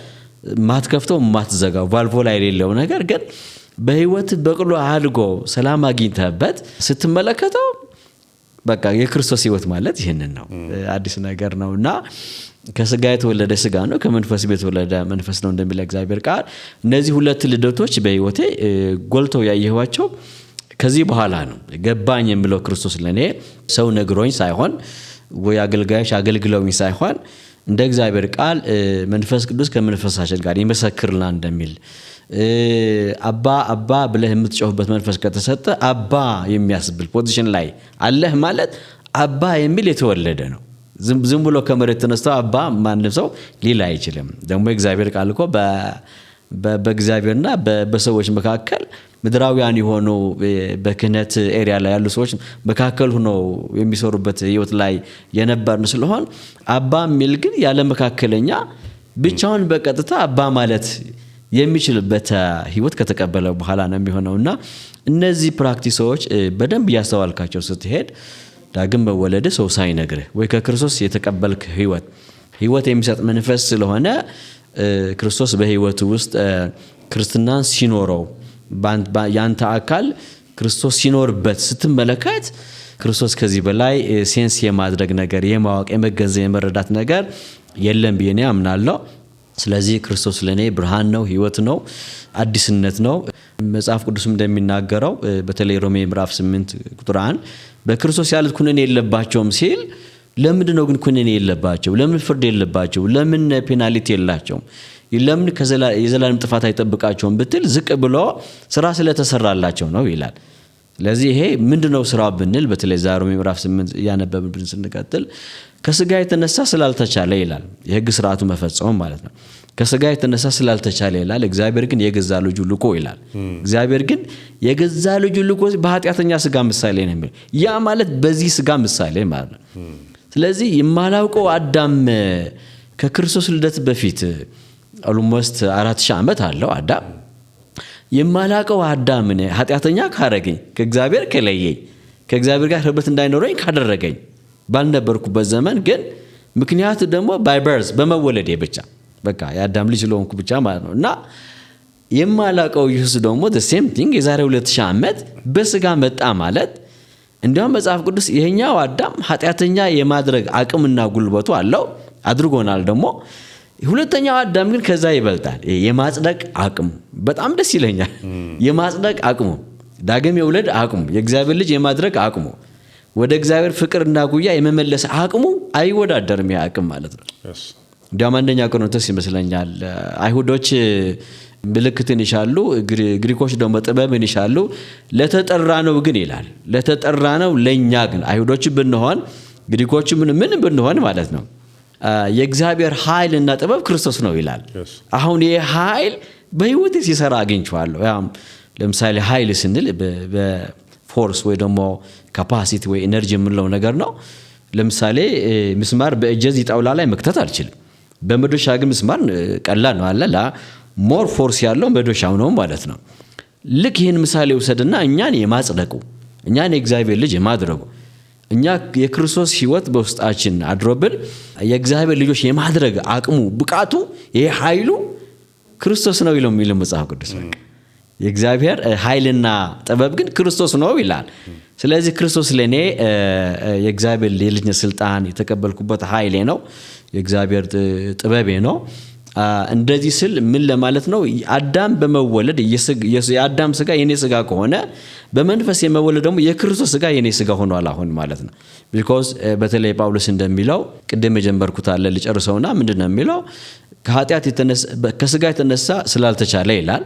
ማትከፍተው ማትዘጋው ቫልቮ ላይ የሌለው ነገር ግን በህይወት በቅሎ አድጎ ሰላም አግኝተበት ስትመለከተው በቃ የክርስቶስ ሕይወት ማለት ይሄንን ነው። አዲስ ነገር ነውና ከስጋ የተወለደ ስጋ ነው፣ ከመንፈስ የተወለደ መንፈስ ነው እንደሚል እግዚአብሔር ቃል። እነዚህ 2 ልደቶች በህይወቴ ጎልተው ያየኋቸው ከዚህ በኋላ ነው ገባኝ የሚለው ክርስቶስ ለኔ ሰው ነግሮኝ ሳይሆን ወይ አገልጋዮች አገልግለውኝ ሳይሆን እንደ እግዚአብሔር ቃል መንፈስ ቅዱስ ከመንፈሳችን ጋር ይመሰክርልና እንደሚል አባ አባ ብለህ የምትጮህበት መንፈስ ከተሰጠ አባ የሚያስብል ፖዚሽን ላይ አለህ ማለት አባ የሚል የተወለደ ነው። ዝም ብሎ ከመሬት ተነስቶ አባ ማንም ሰው ሊል አይችልም። ደግሞ እግዚአብሔር ቃል እኮ በእግዚአብሔርና በሰዎች መካከል ምድራውያን የሆኑ በክህነት ኤሪያ ላይ ያሉ ሰዎች መካከል ሆነው የሚሰሩበት ህይወት ላይ የነበርን ስለሆን አባ የሚል ግን ያለ መካከለኛ ብቻውን በቀጥታ አባ ማለት የሚችልበት ህይወት ከተቀበለ በኋላ ነው የሚሆነውና እነዚህ ፕራክቲሶች በደንብ ያስተዋልካቸው ስትሄድ ዳግም መወለድ ሰው ሳይነግርህ ወይ ከክርስቶስ የተቀበልክ ህይወት የሚሰጥ መንፈስ ስለሆነ ክርስቶስ በህይወቱ ውስጥ ክርስትናን ሲኖረው ያንተ አካል ክርስቶስ ሲኖርበት ስትመለከት ክርስቶስ ከዚህ በላይ ሴንስ የማድረግ ነገር የማወቅ የመገንዘብ የመረዳት ነገር የለም ብዬ አምናለሁ። ስለዚህ ክርስቶስ ለኔ ብርሃን ነው፣ ህይወት ነው፣ አዲስነት ነው። መጽሐፍ ቅዱስም እንደሚናገረው በተለይ ሮሜ ምዕራፍ 8 ቁጥር 1 በክርስቶስ ያሉት ኩነኔ የለባቸውም ሲል ለምንድን ነው ግን ኩነኔ የለባቸው? ለምን ፍርድ የለባቸው? ለምን ፔናልቲ የላቸውም? ለምን የዘላለም ጥፋት አይጠብቃቸውም ብትል ዝቅ ብሎ ስራ ስለተሰራላቸው ነው ይላል። ስለዚህ ይሄ ምንድነው ስራው ብንል በተለይ ሮሜ ምዕራፍ 8 ያነበብን ስንቀጥል ከስጋ የተነሳ ስላልተቻለ ይላል። የህግ ስርዓቱ መፈጸም ማለት ነው። ከስጋ የተነሳ ስላልተቻለ ይላል። እግዚአብሔር ግን የገዛ ልጁ ልኮ ይላል። እግዚአብሔር ግን የገዛ ልጁ ልኮ በኃጢአተኛ ስጋ ምሳሌ ነው የሚለው። ያ ማለት በዚህ ስጋ ምሳሌ ማለት ነው። ስለዚህ የማላውቀው አዳም ከክርስቶስ ልደት በፊት ኦልሞስት 4000 ዓመት አለው አዳም። የማላውቀው አዳም ኃጢአተኛ ካረገኝ ከእግዚአብሔር ከለየኝ ከእግዚአብሔር ጋር ህብረት እንዳይኖረኝ ካደረገኝ ባልነበርኩበት ዘመን ግን ምክንያቱ ደግሞ ባይ በርዝ በመወለዴ ብቻ በቃ የአዳም ልጅ ስለሆንኩ ብቻ ማለት ነው። እና የማላውቀው ኢየሱስ ደግሞ the same thing የዛሬ 2000 ዓመት በስጋ መጣ ማለት እንዲያውም መጽሐፍ ቅዱስ ይሄኛው አዳም ኃጢአተኛ የማድረግ አቅምና ጉልበቱ አለው አድርጎናል። ደግሞ ሁለተኛው አዳም ግን ከዛ ይበልጣል። የማጽደቅ አቅሙ በጣም ደስ ይለኛል። የማጽደቅ አቅሙ፣ ዳግም የውለድ አቅሙ፣ የእግዚአብሔር ልጅ የማድረግ አቅሙ፣ ወደ እግዚአብሔር ፍቅርና ጉያ የመመለስ አቅሙ አይወዳደርም። ያ አቅም ማለት ነው። እንዲያውም አንደኛ ቆሮንቶስ ይመስለኛል አይሁዶች ምልክትን ይሻሉ፣ ግሪኮች ደግሞ ጥበብን ይሻሉ፣ ለተጠራ ነው ግን ይላል። ለተጠራ ነው ለኛ ግን አይሁዶች ብንሆን ግሪኮች ምን ብንሆን ማለት ነው የእግዚአብሔር ኃይልና ጥበብ ክርስቶስ ነው ይላል። አሁን ይሄ ኃይል በህይወቴ ሲሰራ አግኝቼዋለሁ። ለምሳሌ ኃይል ስንል በፎርስ ወይ ደግሞ ካፓሲቲ ወይ ኤነርጂ የምንለው ነገር ነው። ለምሳሌ ምስማር በእጀዝ ጣውላ ላይ መክተት አልችልም። በመዶሻ ግን ምስማር ቀላል ነው አለ ሞር ፎርስ ያለው መዶሻው ነው ማለት ነው። ልክ ይህን ምሳሌ ውሰድና እኛን የማጽደቁ እኛን የእግዚአብሔር ልጅ የማድረጉ እኛ የክርስቶስ ህይወት በውስጣችን አድሮብን የእግዚአብሔር ልጆች የማድረግ አቅሙ ብቃቱ ይሄ ኃይሉ ክርስቶስ ነው ይለው የሚለው መጽሐፍ ቅዱስ። የእግዚአብሔር ኃይልና ጥበብ ግን ክርስቶስ ነው ይላል። ስለዚህ ክርስቶስ ለኔ የእግዚአብሔር ልጅነት ስልጣን የተቀበልኩበት ኃይሌ ነው፣ የእግዚአብሔር ጥበቤ ነው። እንደዚህ ስል ምን ለማለት ነው? አዳም በመወለድ የአዳም ስጋ የኔ ስጋ ከሆነ በመንፈስ የመወለድ ደግሞ የክርስቶስ ስጋ የኔ ስጋ ሆኗል አሁን ማለት ነው። ቢኮዝ በተለይ ጳውሎስ እንደሚለው ቅድም የጀመርኩት አለ ልጨርሰውና ምንድነው የሚለው? ከኃጢአት የተነሳ ከስጋ የተነሳ ስላልተቻለ ይላል።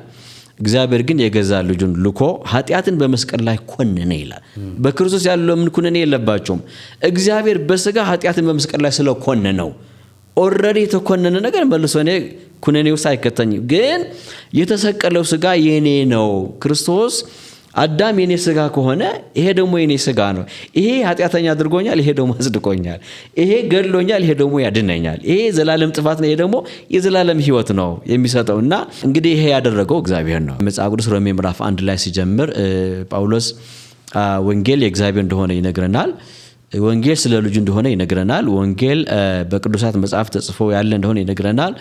እግዚአብሔር ግን የገዛ ልጁን ልኮ ኃጢአትን በመስቀል ላይ ኮነነ ይላል። በክርስቶስ ያለው ምን ኩነኔ የለባቸውም። እግዚአብሔር በስጋ ኃጢአትን በመስቀል ላይ ስለኮነነው ኦልሬዲ የተኮነነ ነገር መልሶ እኔ ኩነኔው ሳይከተኝ ግን የተሰቀለው ስጋ የኔ ነው። ክርስቶስ አዳም የኔ ስጋ ከሆነ ይሄ ደግሞ የኔ ስጋ ነው። ይሄ ኃጢአተኛ አድርጎኛል፣ ይሄ ደግሞ አጽድቆኛል። ይሄ ገድሎኛል፣ ይሄ ደግሞ ያድነኛል። ይሄ ዘላለም ጥፋት ነው፣ ይሄ ደግሞ የዘላለም ህይወት ነው የሚሰጠውና እንግዲህ ይሄ ያደረገው እግዚአብሔር ነው። መጽሐፍ ቅዱስ ሮሜ ምዕራፍ 1 ላይ ሲጀምር ጳውሎስ ወንጌል የእግዚአብሔር እንደሆነ ይነግረናል። ወንጌል ስለ ልጁ እንደሆነ ይነግረናል። ወንጌል በቅዱሳት መጽሐፍ ተጽፎ ያለ እንደሆነ ይነግረናል።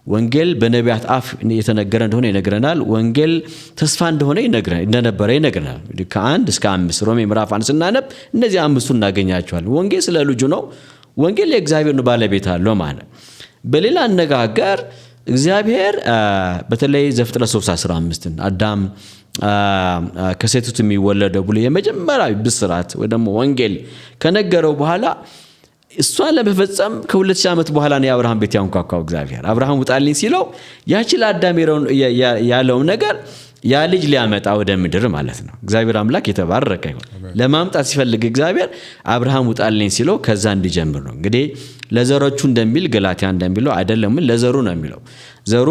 ወንጌል በነቢያት አፍ የተነገረ እንደሆነ ይነግረናል። ወንጌል ተስፋ እንደሆነ እንደነበረ ይነግረናል። ከ1 እስከ 5 ሮሜ ምዕራፍ 1 ስናነብ እነዚህ አምስቱን እናገኛቸዋለን። ወንጌል ስለ ልጁ ነው። ወንጌል የእግዚአብሔር ባለቤት አለው ማለት። በሌላ አነጋገር እግዚአብሔር በተለይ ዘፍጥረት 3:15 አዳም ከሴቲቱ የሚወለደው ብሎ የመጀመሪያው ብስራት ወይ ደግሞ ወንጌል ከነገረው በኋላ እሷን ለመፈጸም ከ2000 ዓመት በኋላ ነው የአብርሃም ቤት ያንኳኳው እግዚአብሔር። አብርሃም ውጣልኝ ሲለው ያቺ ለአዳም ያለው ነገር ያ ልጅ ሊያመጣ ወደ ምድር ማለት ነው። እግዚአብሔር አምላክ የተባረከ ይሁን። ለማምጣት ሲፈልግ እግዚአብሔር አብርሃም ውጣልኝ ሲለው ከዛ እንዲጀምር ነው። እንግዲህ ለዘሮቹ እንደሚል ገላትያ እንደሚለው አይደለም፣ ለዘሩ ነው የሚለው። ዘሩ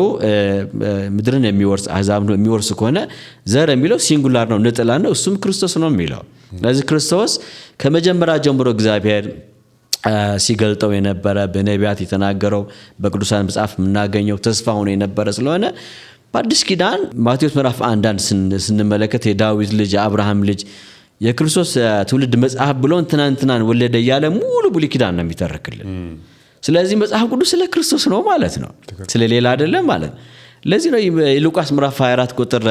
ምድርን የሚወርስ አሕዛብ ነው የሚወርስ ከሆነ ዘር የሚለው ሲንጉላር ነው፣ ነጠላ ነው። እሱም ክርስቶስ ነው የሚለው። ስለዚህ ክርስቶስ ከመጀመሪያ ጀምሮ እግዚአብሔር ሲገልጠው የነበረ በነቢያት የተናገረው በቅዱሳን መጽሐፍ የምናገኘው ተስፋ ሆኖ የነበረ ስለሆነ በአዲስ ኪዳን ማቴዎስ ምዕራፍ 1 ስንመለከት የዳዊት ልጅ የአብርሃም ልጅ የክርስቶስ ትውልድ መጽሐፍ ብሎ እንትናን ወለደ እያለ ሙሉ ብሉይ ኪዳን ነው የሚተርክልን። ስለዚህ መጽሐፍ ቅዱስ ስለ ክርስቶስ ነው ማለት ነው፣ ስለ ሌላ አይደለም ማለት ነው። ለዚህ ነው ሉቃስ ምዕራፍ 24 ቁጥር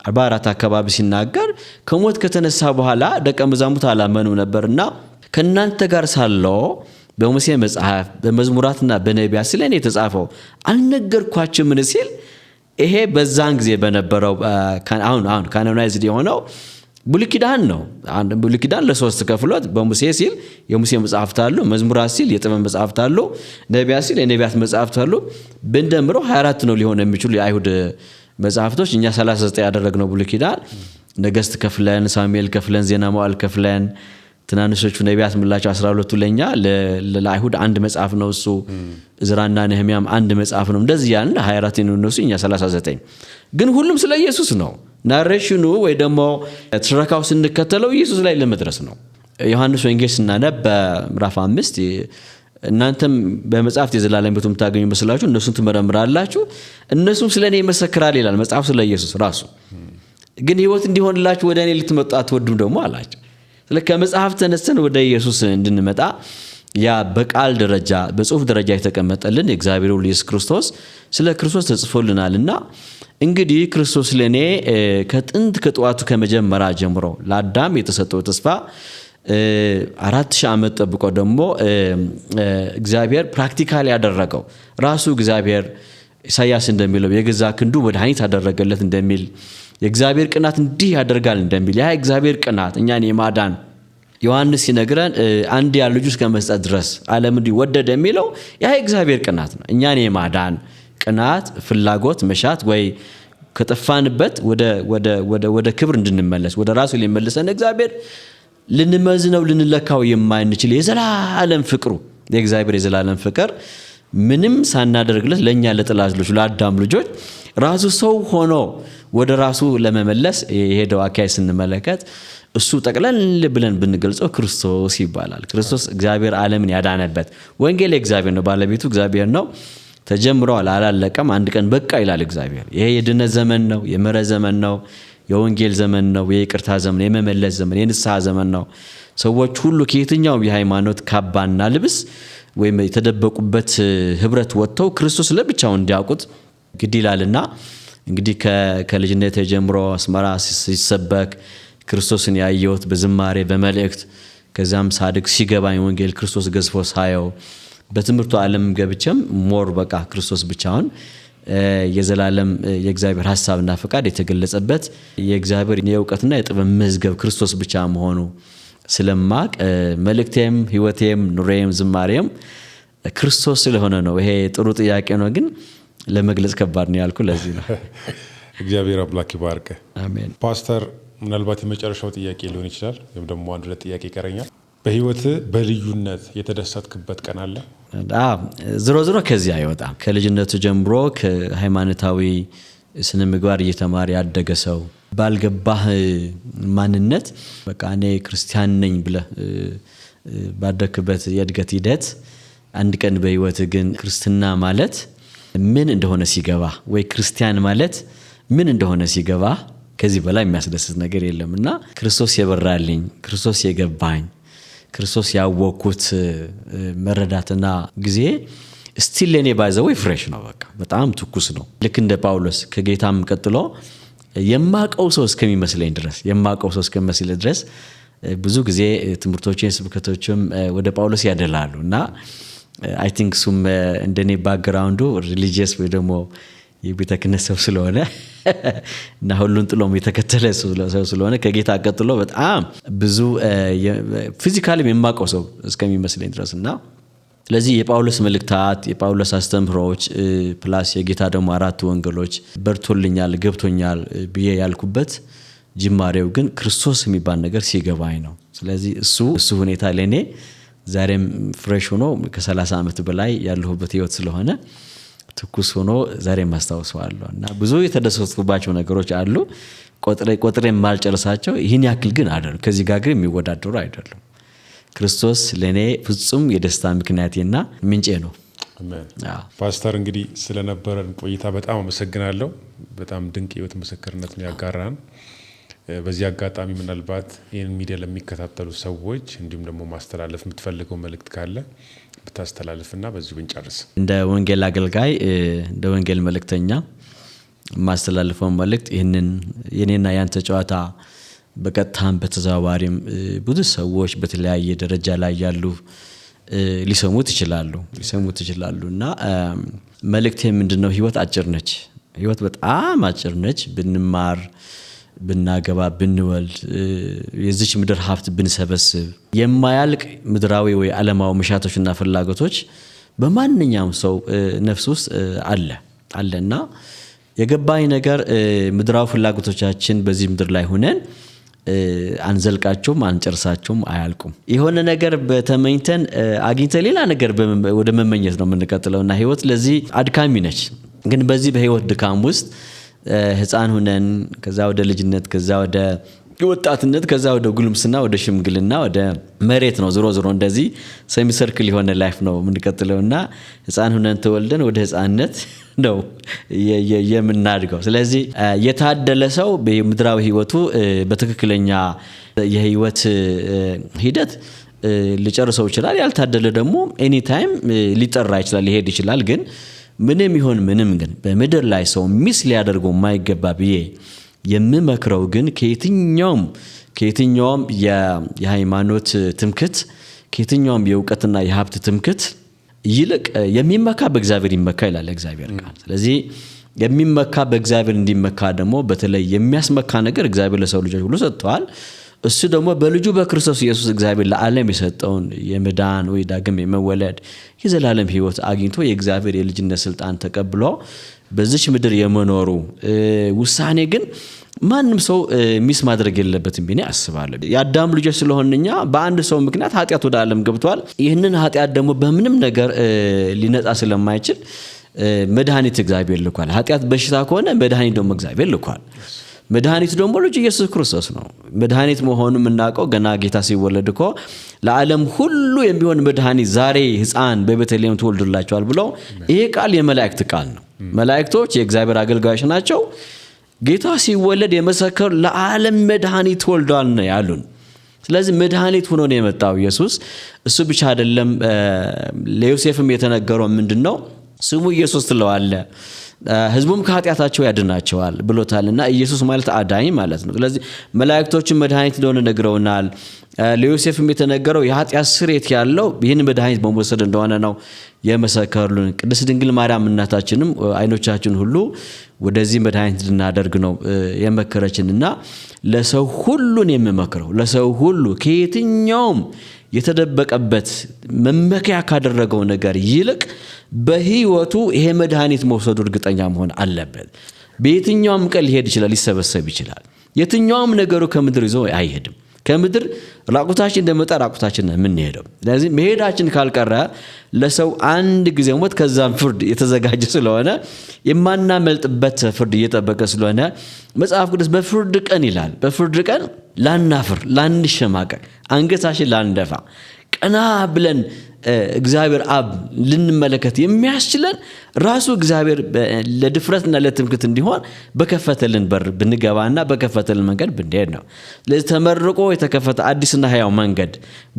44 አካባቢ ሲናገር ከሞት ከተነሳ በኋላ ደቀ መዛሙርት አላመኑ ነበርና ከእናንተ ጋር ሳለው በሙሴ መጽሐፍ በመዝሙራትና በነቢያት ስለ እኔ የተጻፈው አልነገርኳችሁምን ሲል ይሄ በዛን ጊዜ በነበረው አሁን ካኖናይዝድ የሆነው ብሉይ ኪዳን ነው። ብሉይ ኪዳን ለሶስት ከፍሎት በሙሴ ሲል የሙሴ መጽሐፍት አሉ፣ መዝሙራት ሲል የጥበብ መጽሐፍት አሉ፣ ነቢያት ሲል የነቢያት መጽሐፍት አሉ። ብንደምረው 24 ነው ሊሆን የሚችሉ የአይሁድ መጽሐፍቶች። እኛ 39 ያደረግነው ብሉይ ኪዳን ነገሥት ከፍለን፣ ሳሙኤል ከፍለን፣ ዜና መዋዕል ከፍለን፣ ትናንሾቹ ነቢያት ምላቸው 12ቱ ለኛ ለአይሁድ አንድ መጽሐፍ ነው እሱ። ዕዝራና ነህምያም አንድ መጽሐፍ ነው። እንደዚህ ያን 24 ነው እነሱ፣ እኛ 39። ግን ሁሉም ስለ ኢየሱስ ነው። ናሬሽኑ ወይ ደግሞ ትረካው ስንከተለው ኢየሱስ ላይ ለመድረስ ነው። ዮሐንስ ወንጌል ስናነብ በምዕራፍ 5 እናንተም በመጽሐፍት የዘላለም ሕይወት የምታገኙ መስላችሁ እነሱን ትመረምራላችሁ፣ እነሱም ስለኔ ይመሰክራል ይላል መጽሐፍ ስለ ኢየሱስ ራሱ። ግን ሕይወት እንዲሆንላችሁ ወደ እኔ ልትመጡ አትወዱም ደግሞ አላቸው። ከመጽሐፍ ተነስተን ወደ ኢየሱስ እንድንመጣ ያ በቃል ደረጃ በጽሁፍ ደረጃ የተቀመጠልን የእግዚአብሔር ልጅ ኢየሱስ ክርስቶስ ስለ ክርስቶስ ተጽፎልናልና እንግዲህ ክርስቶስ ለኔ ከጥንት ከጠዋቱ ከመጀመሪያ ጀምሮ ለአዳም የተሰጠው ተስፋ 4000 ዓመት ጠብቆ ደግሞ እግዚአብሔር ፕራክቲካሊ ያደረገው ራሱ እግዚአብሔር ኢሳይያስ እንደሚለው የገዛ ክንዱ መድኃኒት አደረገለት እንደሚል የእግዚአብሔር ቅናት እንዲህ ያደርጋል እንደሚል ያ እግዚአብሔር ቅናት እኛን የማዳን ዮሐንስ ሲነግረን አንድ ያ ልጁ እስከ መስጠት ድረስ ዓለም እንዲህ ወደደ የሚለው ያ እግዚአብሔር ቅናት ነው። እኛን የማዳን ቅናት፣ ፍላጎት፣ መሻት ወይ ከጠፋንበት ወደ ክብር እንድንመለስ ወደ ራሱ ሊመልሰን እግዚአብሔር ልንመዝነው ልንለካው የማንችል የዘላለም ፍቅሩ የእግዚአብሔር የዘላለም ፍቅር ምንም ሳናደርግለት ለኛ ለጥላት ልጆች ለአዳም ልጆች ራሱ ሰው ሆኖ ወደ ራሱ ለመመለስ የሄደው አካይ ስንመለከት እሱ ጠቅለል ብለን ብንገልጸው ክርስቶስ ይባላል። ክርስቶስ እግዚአብሔር ዓለምን ያዳነበት ወንጌል እግዚአብሔር ነው፣ ባለቤቱ እግዚአብሔር ነው። ተጀምሯል፣ አላለቀም። አንድ ቀን በቃ ይላል እግዚአብሔር። ይሄ የድነት ዘመን ነው፣ የምህረት ዘመን ነው፣ የወንጌል ዘመን ነው፣ የይቅርታ ዘመን፣ የመመለስ ዘመን፣ የንስሐ ዘመን ነው። ሰዎች ሁሉ ከየትኛውም የሃይማኖት ካባና ልብስ ወይም የተደበቁበት ህብረት ወጥተው ክርስቶስ ለብቻው እንዲያውቁት ግድ ይላልና እንግዲህ ከልጅነት ጀምሮ አስመራ ሲሰበክ ክርስቶስን ያየሁት በዝማሬ በመልእክት ከዛም ሳድግ ሲገባኝ ወንጌል ክርስቶስ ገዝፎ ሳየው በትምህርቱ ዓለም ገብቼም ሞር በቃ ክርስቶስ ብቻውን የዘላለም የእግዚአብሔር ሐሳብና ፈቃድ የተገለጸበት የእግዚአብሔር የእውቀትና የጥበብ መዝገብ ክርስቶስ ብቻ መሆኑ ስለማቅ መልእክቴም ህይወቴም ኑሬም ዝማሬም ክርስቶስ ስለሆነ ነው። ይሄ ጥሩ ጥያቄ ነው፣ ግን ለመግለጽ ከባድ ነው ያልኩ ለዚህ ነው። እግዚአብሔር አምላክ ይባርክ። አሜን። ፓስተር ምናልባት የመጨረሻው ጥያቄ ሊሆን ይችላል፣ ወይም ደግሞ አንድ ሁለት ጥያቄ ይቀረኛል። በህይወት በልዩነት የተደሰትክበት ቀን አለ? ዝሮ ከዚህ አይወጣም። ከልጅነቱ ጀምሮ ከሃይማኖታዊ ስነ ምግባር እየተማረ ያደገ ሰው ባልገባህ ማንነት በቃ እኔ ክርስቲያን ነኝ ብለህ ባደክበት የእድገት ሂደት አንድ ቀን በህይወት ግን ክርስትና ማለት ምን እንደሆነ ሲገባ ወይ ክርስቲያን ማለት ምን እንደሆነ ሲገባ ከዚህ በላይ የሚያስደስት ነገር የለምና ክርስቶስ የበራልኝ ክርስቶስ የገባኝ ክርስቶስ ያወቅኩት መረዳትና ጊዜ ስቲል ለኔ ባይዘው ፍሬሽ ነው። በቃ በጣም ትኩስ ነው። ልክ እንደ ጳውሎስ ከጌታም ቀጥሎ የማቀው ሰው እስከሚመስለኝ ድረስ ብዙ ጊዜ ትምህርቶችን ስብከቶችም ወደ ጳውሎስ ያደላሉ እና አይ ቲንክ ሱም እንደኔ ባክግራውንዱ ሪሊጂየስ ወይ ደግሞ የቤተ ክህነት ሰው ስለሆነ እና ሁሉን ጥሎም የተከተለ ሰው ስለሆነ ከጌታ ቀጥሎ በጣም ብዙ ፊዚካሊ የማውቀው ሰው እስከሚመስለኝ ድረስና ስለዚህ የጳውሎስ መልእክታት የጳውሎስ አስተምህሮች ፕላስ የጌታ ደግሞ 4 ወንጌሎች በርቶልኛል ገብቶኛል ብዬ ያልኩበት ጅማሬው ግን ክርስቶስ የሚባል ነገር ሲገባኝ ነው። ስለዚህ እሱ ሁኔታ ለኔ ዛሬም ፍሬሽ ሆኖ ከ30 ዓመት በላይ ያለሁበት ህይወት ስለሆነ ትኩስ ሆኖ ዛሬም አስታውሰዋለሁ እና ብዙ የተደሰትኩባቸው ነገሮች አሉ ቆጥሬ ማልጨርሳቸው ይህን ያክል ግን አይደለም። ከዚህ ጋር ግን የሚወዳደሩ አይደሉም። ክርስቶስ ለኔ ፍጹም የደስታ ምክንያቴና ምንጬ ነው። አሜን። ፓስተር እንግዲህ ስለነበረን ቆይታ በጣም አመሰግናለሁ። በጣም ድንቅ ህይወት ምስክርነት ነው ያጋራን። በዚህ አጋጣሚ ምናልባት ይህን ሚዲያ ለሚከታተሉ ሰዎች እንዲሁም ደግሞ ማስተላለፍ የምትፈልገው መልእክት ካለ ብታስተላልፍና በዚሁ ብንጨርስ። እንደ ወንጌል አገልጋይ እንደ ወንጌል መልእክተኛ ማስተላለፈው መልእክት ይህንን የኔና ያንተ ጨዋታ በቀጥታም በተዘዋዋሪም ብዙ ሰዎች በተለያየ ደረጃ ላይ ያሉ ሊሰሙት ይችላሉና መልእክቴ ምንድነው? ህይወት አጭር ነች። ህይወት በጣም አጭር ነች። ብንማር ብናገባ ብንወልድ የዚች ምድር ሀብት ብንሰበስብ የማያልቅ ምድራዊ ወይ ዓለማዊ መሻቶችና ፍላጎቶች በማንኛውም ሰው ነፍስ ውስጥ አለና የገባኝ ነገር ምድራዊ ፍላጎቶቻችን በዚህ ምድር ላይ ሆነን አንዘልቃቸውም አንጨርሳቸውም አያልቁም። የሆነ ነገር በተመኝተን አግኝተን ሌላ ነገር ወደ መመኘት ነው የምንቀጥለውና ህይወት ለዚህ አድካሚ ነች። ግን በዚህ በህይወት ድካም ውስጥ ህፃን ሆነን ከዛ ወደ ልጅነት ከዛ ወደ ወጣትነት ከዛ ወደ ጉልምስና ወደ ሽምግልና ወደ መሬት ነው ዞሮ እንደዚህ ሰሚ ሰርክል የሆነ ላይፍ ነው የምንቀጥለውና ህፃን ሆነን ተወልደን ወደ ህፃንነት ነው የምናድገው። ስለዚህ የታደለ ሰው በምድራዊ ህይወቱ በትክክለኛ የህይወት ሂደት ሊጨርሰው ይችላል። ያልታደለ ደግሞ ኤኒ ታይም ሊጠራ ይችላል ሊሄድ ይችላል። ግን ምንም ይሁን ምንም ግን በምድር ላይ ሰው ሚስ ሊያደርገው የማይገባ ብዬ የምመክረው ግን ከየትኛውም የሃይማኖት ትምክት ከየትኛውም የእውቀትና የሀብት ትምክት ይልቅ የሚመካ በእግዚአብሔር ይመካ ይላል እግዚአብሔር ቃል። ስለዚህ የሚመካ በእግዚአብሔር እንዲመካ ደግሞ በተለይ የሚያስመካ ነገር እግዚአብሔር ለሰው ልጆች ሁሉ ሰጥቷል። እሱ ደግሞ በልጁ በክርስቶስ ኢየሱስ እግዚአብሔር ለዓለም የሰጠውን የመዳን ወይ ዳግም የመወለድ የዘላለም ህይወት አግኝቶ የእግዚአብሔር የልጅነት ስልጣን ተቀብሎ በዚች ምድር የመኖሩ ውሳኔ ግን ማንም ሰው ሚስ ማድረግ የለበትም ብዬ አስባለሁ። የአዳም ልጆች ስለሆንኛ በአንድ ሰው ምክንያት ኃጢአት ወደ ዓለም ገብቷል። ይህንን ኃጢአት ደግሞ በምንም ነገር ሊነጻ ስለማይችል መድኃኒት እግዚአብሔር ልኳል። ኃጢአት በሽታ ከሆነ መድኃኒት ደግሞ እግዚአብሔር ልኳል። መድኃኒቱ ደግሞ ልጅ ኢየሱስ ክርስቶስ ነው። መድኃኒት መሆኑን የምናውቀው ገና ጌታ ሲወለድ እኮ ለዓለም ሁሉ የሚሆን መድኃኒት ዛሬ ሕፃን በቤተልሔም ተወልዶላቸዋል ብሎ ይሄ ቃል የመላእክት ቃል ነው። መላእክቶች የእግዚአብሔር አገልጋዮች ናቸው። ጌታ ሲወለድ የመሰከሩ ለዓለም መድኃኒት ተወልዷል ነው ያሉን። ስለዚህ መድኃኒት ሆኖ ነው የመጣው ኢየሱስ። እሱ ብቻ አይደለም፣ ለዮሴፍም የተነገረው ምንድነው? ስሙ ኢየሱስ ትለዋለህ ህዝቡም ከኃጢአታቸው ያድናቸዋል ብሎታልና ኢየሱስ ማለት አዳኝ ማለት ነው። ስለዚህ መላእክቶችን መድኃኒት እንደሆነ ነግረውናል። ለዮሴፍም የተነገረው የኃጢአት ስርየት ያለው ይህን መድኃኒት በመውሰድ እንደሆነ ነው የመሰከሩልን። ቅድስት ድንግል ማርያም እናታችንም አይኖቻችን ሁሉ ወደዚህ መድኃኒት እንድናደርግ ነው የመከረችንና ለሰው ሁሉን የምመክረው ለሰው ሁሉ ከየትኛውም የተደበቀበት መመከያ ካደረገው ነገር ይልቅ በህይወቱ ይሄ መድኃኒት መውሰዱ እርግጠኛ መሆን አለበት። በየትኛውም ቀን ሊሄድ ይችላል፣ ሊሰበሰብ ይችላል። የትኛውም ነገሩ ከምድር ይዞ አይሄድም። ከምድር ራቁታችን እንደመጣ ራቁታችን ነው የምንሄደው። ስለዚህ መሄዳችን ካልቀረ ለሰው አንድ ጊዜ ሞት ከዛም ፍርድ የተዘጋጀ ስለሆነ የማናመልጥበት ፍርድ እየጠበቀ ስለሆነ መጽሐፍ ቅዱስ በፍርድ ቀን ይላል። በፍርድ ቀን ላናፍር፣ ላንሸማቀቅ፣ አንገታችን ላንደፋ ቀና ብለን እግዚአብሔር አብ ልንመለከት የሚያስችለን ራሱ እግዚአብሔር ለድፍረትና ለትምክህት እንዲሆን በከፈተልን በር ብንገባና በከፈተልን መንገድ ብንሄድ ነው። ለዚህ ተመርቆ የተከፈተ አዲስና ሕያው መንገድ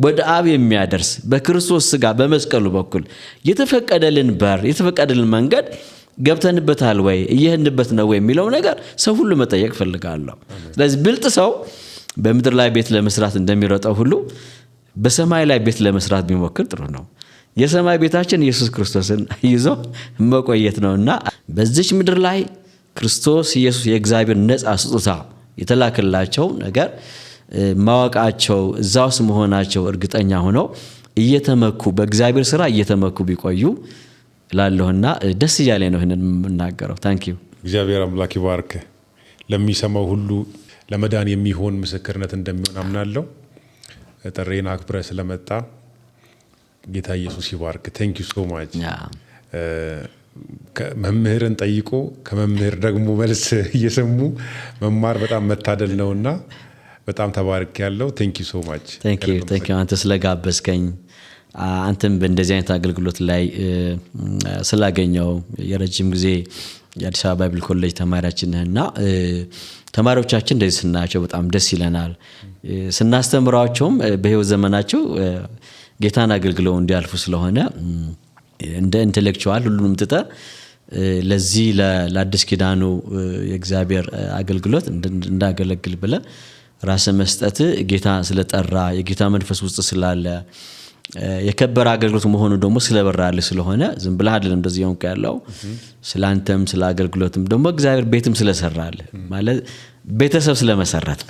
ወደ አብ የሚያደርስ በክርስቶስ ሥጋ በመስቀሉ በኩል የተፈቀደልን በር የተፈቀደልን መንገድ ገብተንበታል ወይ እየሄድንበት ነው ወይ የሚለው ነገር ሰው ሁሉ መጠየቅ ፈልጋለሁ። ስለዚህ ብልጥ ሰው በምድር ላይ ቤት ለመስራት እንደሚሮጠው ሁሉ በሰማይ ላይ ቤት ለመስራት ቢሞክር ጥሩ ነው። የሰማይ ቤታችን ኢየሱስ ክርስቶስን ይዞ መቆየት ነውና በዚች ምድር ላይ ክርስቶስ ኢየሱስ የእግዚአብሔር ነፃ ስጦታ የተላከላቸው ነገር ማወቃቸው እዛውስ መሆናቸው እርግጠኛ ሆነው እየተመኩ በእግዚአብሔር ሥራ እየተመኩ ቢቆዩ ላለውና ደስ ይያለ ነው ይሄንን የምናገረው። ታንክ ዩ። እግዚአብሔር አምላክ ይባርክ። ለሚሰማው ሁሉ ለመዳን የሚሆን ምስክርነት እንደሚሆን አምናለሁ። ጥሬን አክብረህ ስለመጣ ጌታ ኢየሱስ ይባርክ። ታንክ ዩ ሶ ማች። መምህርን ጠይቆ ከመምህር ደግሞ መልስ እየሰሙ መማር በጣም መታደል ነውና በጣም ተባርክ ያለው። ታንክ ዩ ሶ ማች። ታንክ ዩ አንተ ስለጋበዝከኝ አንተም በእንደዚህ አይነት አገልግሎት ላይ ስላገኘው የረጅም ጊዜ የአዲስ አበባ ባይብል ኮሌጅ ተማሪያችን ነህና ተማሪዎቻችን እንደዚህ ስናቸው በጣም ደስ ይለናል። ስናስተምራቸውም በህይወት ዘመናቸው ጌታን አገልግለው እንዲያልፉ ስለሆነ እንደ ኢንተሌክቹዋል ሁሉንም ትተ ለዚህ ለአዲስ ኪዳኑ የእግዚአብሔር አገልግሎት እንዳገለግል ብለ ራስ መስጠት ጌታ ስለጠራ የጌታ መንፈስ ውስጥ ስላለ የከበረ አገልግሎት መሆኑ ደግሞ ስለበራልህ ስለሆነ ዝም ብለህ አይደለም እንደዚህ ሆንኩ ያለው ስላንተም ስለ አገልግሎትም ደግሞ እግዚአብሔር ቤትም ስለሰራልህ ማለት ቤተሰብ ስለመሰረት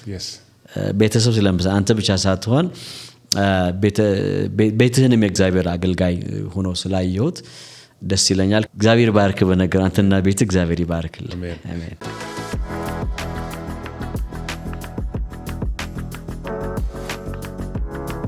ቤተሰብ ስለመሰረት አንተ ብቻ ሳትሆን ቤትህንም የእግዚአብሔር አገልጋይ ሆኖ ስላየሁት ደስ ይለኛል። እግዚአብሔር ይባርክ። በነገር አንተና ቤት እግዚአብሔር ይባርክልህ። አሜን።